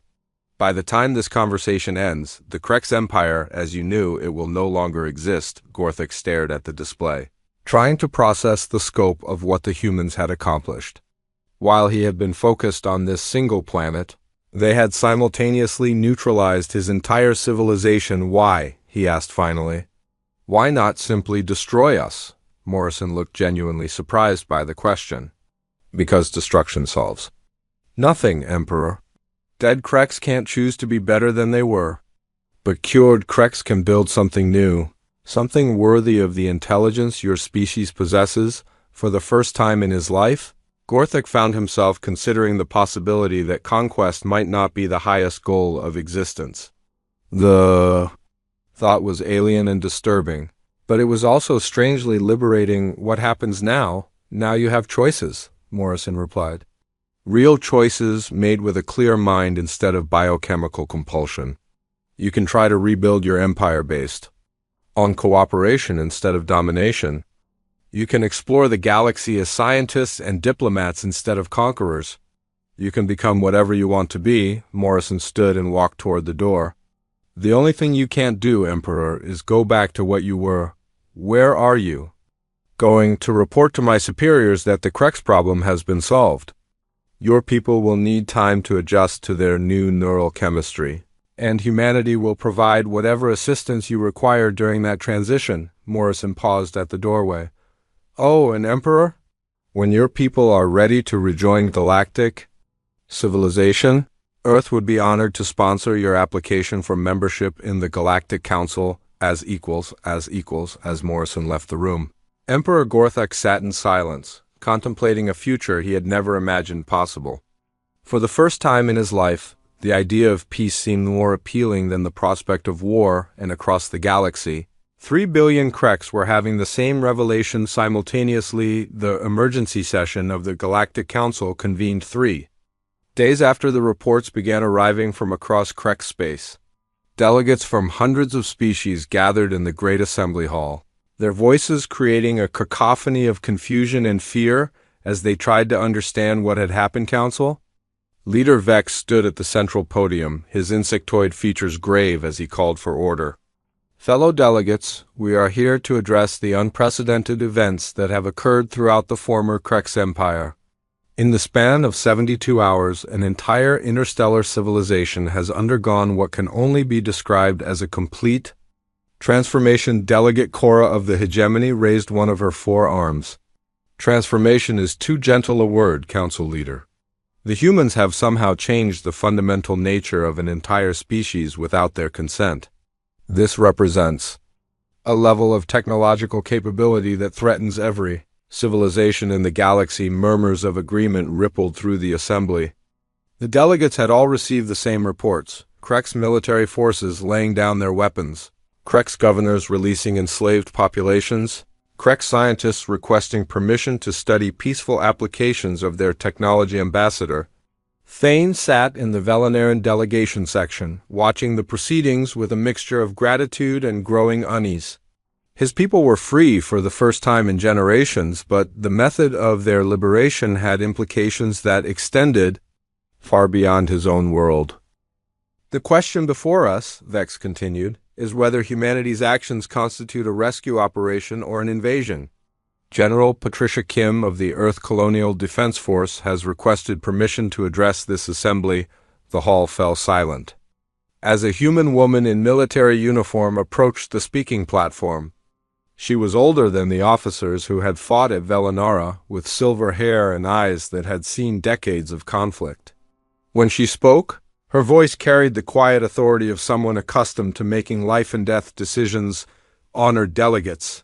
By the time this conversation ends, the Krex Empire, as you knew, it will no longer exist. Gorthik stared at the display, trying to process the scope of what the humans had accomplished. While he had been focused on this single planet, they had simultaneously neutralized his entire civilization. Why? He asked finally. Why not simply destroy us? Morrison looked genuinely surprised by the question. Because destruction solves nothing, Emperor. Dead Krex can't choose to be better than they were. But cured Krex can build something new, something worthy of the intelligence your species possesses. For the first time in his life, Gorthik found himself considering the possibility that conquest might not be the highest goal of existence. The thought was alien and disturbing, but it was also strangely liberating. What happens now? Now you have choices, Morrison replied. Real choices made with a clear mind instead of biochemical compulsion. You can try to rebuild your empire based on cooperation instead of domination. You can explore the galaxy as scientists and diplomats instead of conquerors. You can become whatever you want to be. Morrison stood and walked toward the door. The only thing you can't do, Emperor, is go back to what you were. Where are you? Going to report to my superiors that the Krex problem has been solved. Your people will need time to adjust to their new neural chemistry, and humanity will provide whatever assistance you require during that transition. Morrison paused at the doorway. Oh, an Emperor? When your people are ready to rejoin galactic civilization? Earth would be honored to sponsor your application for membership in the Galactic Council as Morrison left the room. Emperor Gorthek sat in silence, contemplating a future he had never imagined possible. For the first time in his life, the idea of peace seemed more appealing than the prospect of war, and across the galaxy, 3 billion Kreks were having the same revelation simultaneously. The emergency session of the Galactic Council convened 3 days after the reports began arriving from across Krek space. Delegates from hundreds of species gathered in the Great Assembly Hall, their voices creating a cacophony of confusion and fear as they tried to understand what had happened. Council Leader Vex stood at the central podium, his insectoid features grave as he called for order. Fellow delegates, we are here to address the unprecedented events that have occurred throughout the former Krex Empire. In the span of 72 hours, an entire interstellar civilization has undergone what can only be described as a complete transformation. Delegate Cora of the Hegemony raised one of her 4 arms. Transformation is too gentle a word, Council Leader. The humans have somehow changed the fundamental nature of an entire species without their consent. This represents a level of technological capability that threatens every civilization in the galaxy. Murmurs of agreement rippled through the assembly. The delegates had all received the same reports: Krek's military forces laying down their weapons, Krek's governors releasing enslaved populations, Krek scientists requesting permission to study peaceful applications of their technology. Ambassador Thane sat in the Velenaran delegation section, watching the proceedings with a mixture of gratitude and growing unease. His people were free for the first time in generations, but the method of their liberation had implications that extended far beyond his own world. The question before us, Vex continued, is whether humanity's actions constitute a rescue operation or an invasion. General Patricia Kim of the Earth Colonial Defense Force has requested permission to address this assembly. The hall fell silent. As a human woman in military uniform approached the speaking platform, she was older than the officers who had fought at Velenara, with silver hair and eyes that had seen decades of conflict. When she spoke, her voice carried the quiet authority of someone accustomed to making life-and-death decisions. Honored delegates,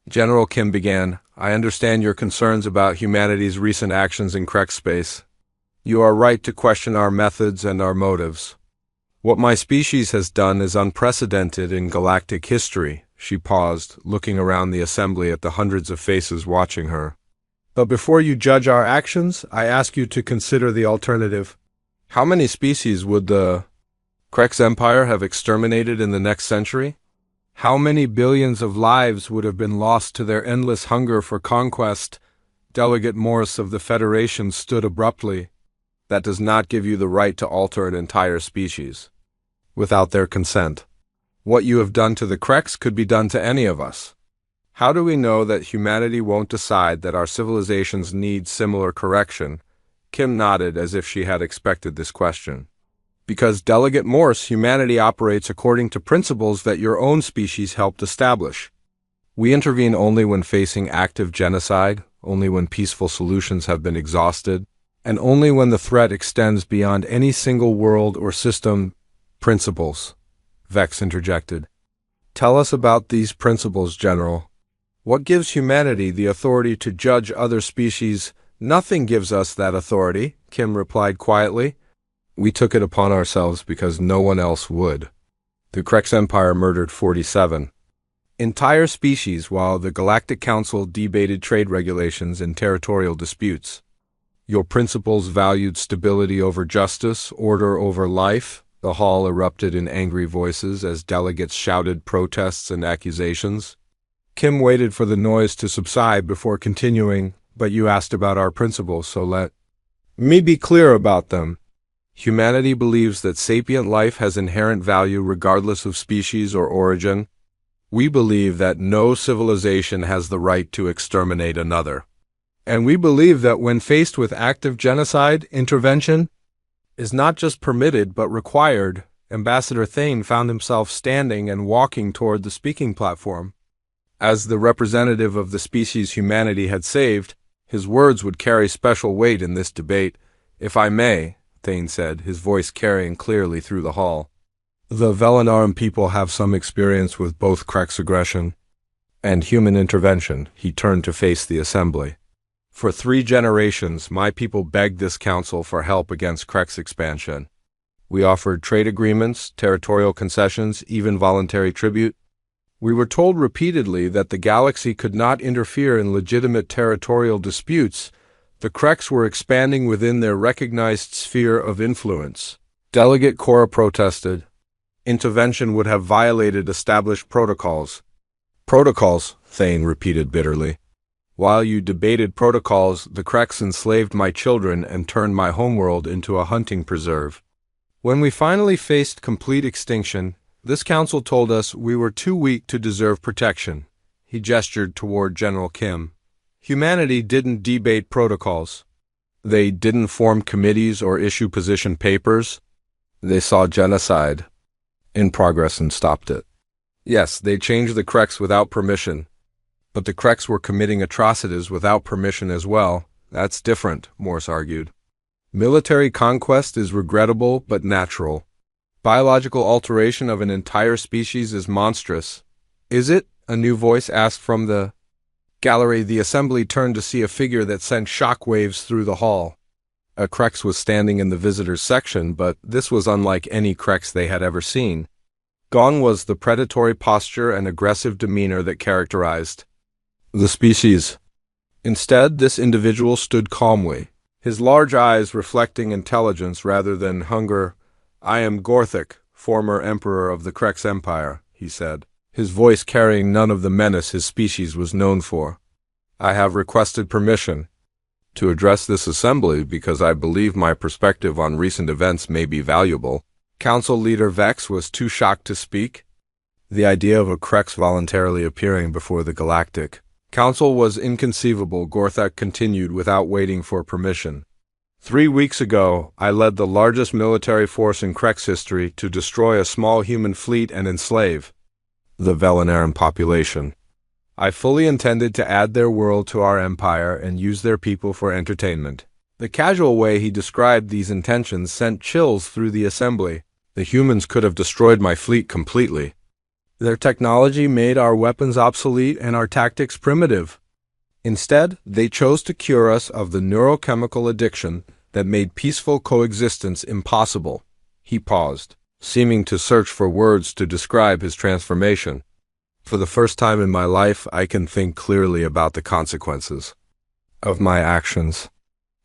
General Kim began, I understand your concerns about humanity's recent actions in Krek space. You are right to question our methods and our motives. What my species has done is unprecedented in galactic history. She paused, looking around the assembly at the hundreds of faces watching her. But before you judge our actions, I ask you to consider the alternative. How many species would the Krex Empire have exterminated in the next century? How many billions of lives would have been lost to their endless hunger for conquest? Delegate Morris of the Federation stood abruptly. That does not give you the right to alter an entire species without their consent. What you have done to the Krex could be done to any of us. How do we know that humanity won't decide that our civilizations need similar correction? Kim nodded as if she had expected this question. Because, Delegate Morse, humanity operates according to principles that your own species helped establish. We intervene only when facing active genocide, only when peaceful solutions have been exhausted, and only when the threat extends beyond any single world or system. Principles, Vex interjected. Tell us about these principles, General. What gives humanity the authority to judge other species? Nothing gives us that authority, Kim replied quietly. We took it upon ourselves because no one else would. The Krex Empire murdered 47 entire species while the Galactic Council debated trade regulations and territorial disputes. Your principles valued stability over justice, order over life. The hall erupted in angry voices as delegates shouted protests and accusations. Kim waited for the noise to subside before continuing, but you asked about our principles, so let me be clear about them. Humanity believes that sapient life has inherent value regardless of species or origin. We believe that no civilization has the right to exterminate another. And we believe that when faced with active genocide, intervention is not just permitted but required. Ambassador Thane found himself standing and walking toward the speaking platform. As the representative of the species humanity had saved, his words would carry special weight in this debate. If I may, Thane said, his voice carrying clearly through the hall. The Velenarum people have some experience with both Krek's aggression and human intervention. He turned to face the assembly. For 3 generations, my people begged this council for help against Krek's expansion. We offered trade agreements, territorial concessions, even voluntary tribute. We were told repeatedly that the galaxy could not interfere in legitimate territorial disputes. The Kreks were expanding within their recognized sphere of influence. Delegate Cora protested. Intervention would have violated established protocols. Protocols, Thane repeated bitterly. While you debated protocols, the Kreks enslaved my children and turned my homeworld into a hunting preserve. When we finally faced complete extinction, this council told us we were too weak to deserve protection. He gestured toward General Kim. Humanity didn't debate protocols. They didn't form committees or issue position papers. They saw genocide in progress and stopped it. Yes, they changed the Kreks without permission. But the Kreks were committing atrocities without permission as well. That's different, Morse argued. Military conquest is regrettable but natural. Biological alteration of an entire species is monstrous. Is it? A new voice asked from the gallery. The assembly turned to see a figure that sent shock waves through the hall. A Kreks was standing in the visitors section, but this was unlike any Kreks they had ever seen. Gone was the predatory posture and aggressive demeanor that characterized the species. Instead, this individual stood calmly, his large eyes reflecting intelligence rather than hunger. I am Gorthik, former emperor of the Kreks Empire, he said, his voice carrying none of the menace his species was known for. I have requested permission to address this assembly because I believe my perspective on recent events may be valuable. Council leader Vex was too shocked to speak. The idea of a Kreks voluntarily appearing before the galactic council was inconceivable, Gorthak continued without waiting for permission. 3 weeks ago, I led the largest military force in Kreks history to destroy a small human fleet and enslave the Velenarum population. I fully intended to add their world to our empire and use their people for entertainment. The casual way he described these intentions sent chills through the assembly. The humans could have destroyed my fleet completely. Their technology made our weapons obsolete and our tactics primitive. Instead, they chose to cure us of the neurochemical addiction that made peaceful coexistence impossible. He paused, seeming to search for words to describe his transformation. For the first time in my life, I can think clearly about the consequences of my actions.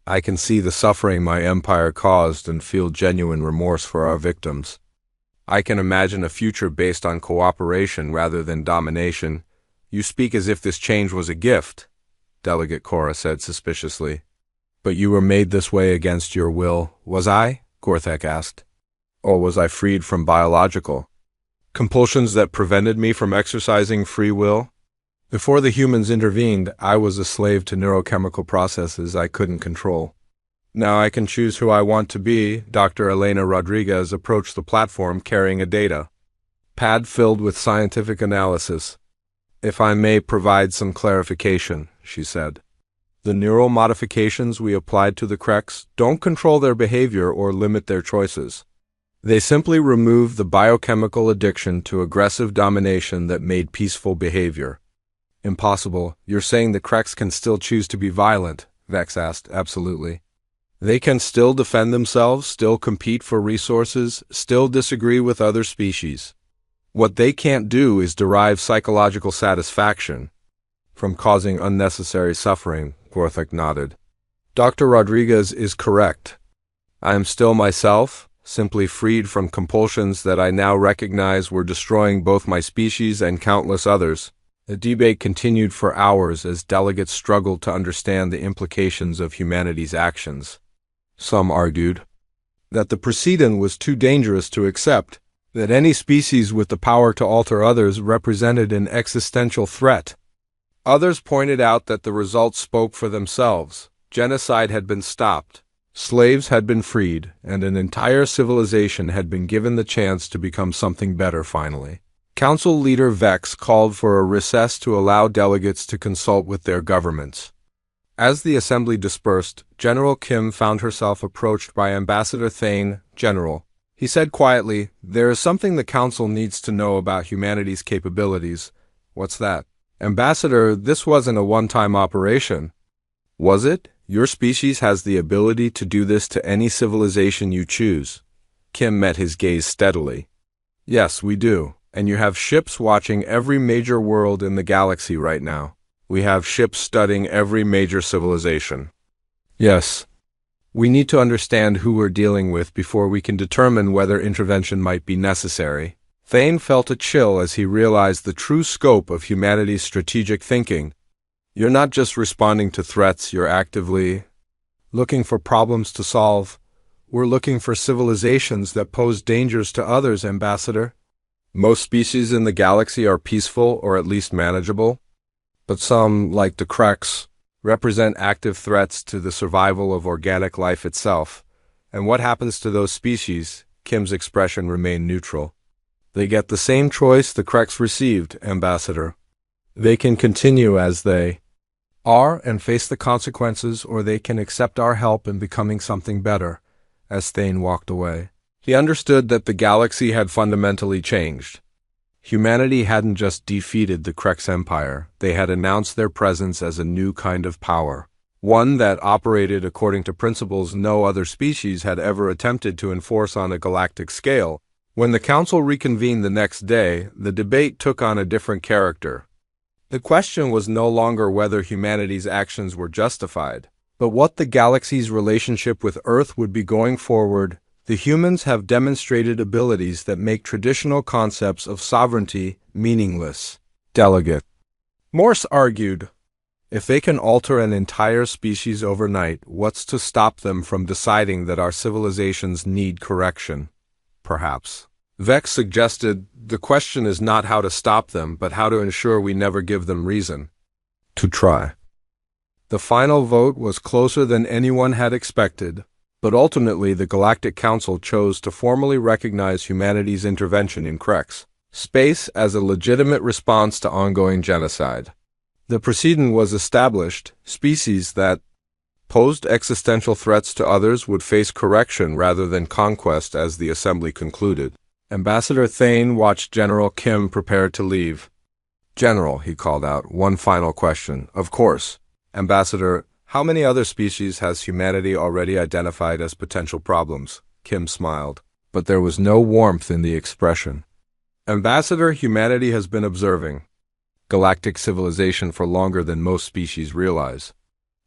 I can see the suffering my empire caused and feel genuine remorse for our victims. I can imagine a future based on cooperation rather than domination. You speak as if this change was a gift, Delegate Cora said suspiciously. But you were made this way against your will, was I? Gorthak asked. Or was I freed from biological compulsions that prevented me from exercising free will? Before the humans intervened, I was a slave to neurochemical processes I couldn't control. Now I can choose who I want to be. Dr. Elena Rodriguez approached the platform carrying a data pad filled with scientific analysis. If I may provide some clarification, she said. The neural modifications we applied to the Kreks don't control their behavior or limit their choices. They simply remove the biochemical addiction to aggressive domination that made peaceful behavior impossible. You're saying the Kreks can still choose to be violent? Vex asked. Absolutely. They can still defend themselves, still compete for resources, still disagree with other species. What they can't do is derive psychological satisfaction from causing unnecessary suffering, Gorthak nodded. Dr. Rodriguez is correct. I am still myself, simply freed from compulsions that I now recognize were destroying both my species and countless others. The debate continued for hours as delegates struggled to understand the implications of humanity's actions. Some argued that the precedent was too dangerous to accept, that any species with the power to alter others represented an existential threat. Others pointed out that the results spoke for themselves. Genocide had been stopped, slaves had been freed, and an entire civilization had been given the chance to become something better finally. Council leader Vex called for a recess to allow delegates to consult with their governments. As the assembly dispersed, General Kim found herself approached by Ambassador Thane. General, he said quietly, there is something the Council needs to know about humanity's capabilities. What's that? Ambassador, this wasn't a one-time operation. Was it? Your species has the ability to do this to any civilization you choose. Kim met his gaze steadily. Yes, we do. And you have ships watching every major world in the galaxy right now. We have ships studying every major civilization. Yes. We need to understand who we're dealing with before we can determine whether intervention might be necessary. Thane felt a chill as he realized the true scope of humanity's strategic thinking. You're not just responding to threats, you're actively looking for problems to solve. We're looking for civilizations that pose dangers to others, Ambassador. Most species in the galaxy are peaceful or at least manageable. But some, like the Kreks, represent active threats to the survival of organic life itself. And what happens to those species? Kim's expression remained neutral. They get the same choice the Kreks received, Ambassador. They can continue as they are and face the consequences, or they can accept our help in becoming something better. As Thane walked away, he understood that the galaxy had fundamentally changed. Humanity hadn't just defeated the Kreks Empire, they had announced their presence as a new kind of power, one that operated according to principles no other species had ever attempted to enforce on a galactic scale. When the Council reconvened the next day, the debate took on a different character. The question was no longer whether humanity's actions were justified, but what the galaxy's relationship with Earth would be going forward. The humans have demonstrated abilities that make traditional concepts of sovereignty meaningless. Delegate Morse argued, if they can alter an entire species overnight, what's to stop them from deciding that our civilizations need correction? Perhaps. Vex suggested, the question is not how to stop them, but how to ensure we never give them reason to try. The final vote was closer than anyone had expected. But ultimately, the Galactic Council chose to formally recognize humanity's intervention in Kreks space as a legitimate response to ongoing genocide. The precedent was established: species that posed existential threats to others would face correction rather than conquest. As the assembly concluded, Ambassador Thane watched General Kim prepare to leave. General, he called out, one final question. Of course. Ambassador, how many other species has humanity already identified as potential problems? Kim smiled, but there was no warmth in the expression. Ambassador, humanity has been observing galactic civilization for longer than most species realize.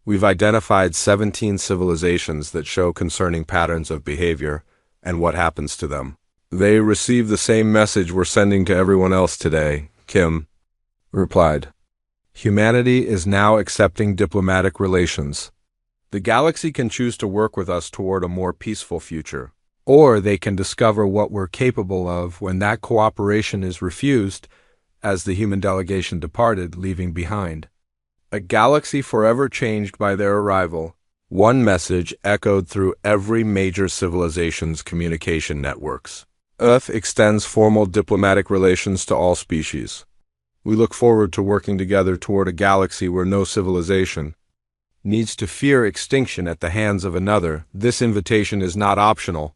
We've identified 17 civilizations that show concerning patterns of behavior and what happens to them. They receive the same message we're sending to everyone else today, Kim replied. Humanity is now accepting diplomatic relations. The galaxy can choose to work with us toward a more peaceful future, or they can discover what we're capable of when that cooperation is refused, as the human delegation departed, leaving behind a galaxy forever changed by their arrival. One message echoed through every major civilization's communication networks. Earth extends formal diplomatic relations to all species. We look forward to working together toward a galaxy where no civilization needs to fear extinction at the hands of another. This invitation is not optional.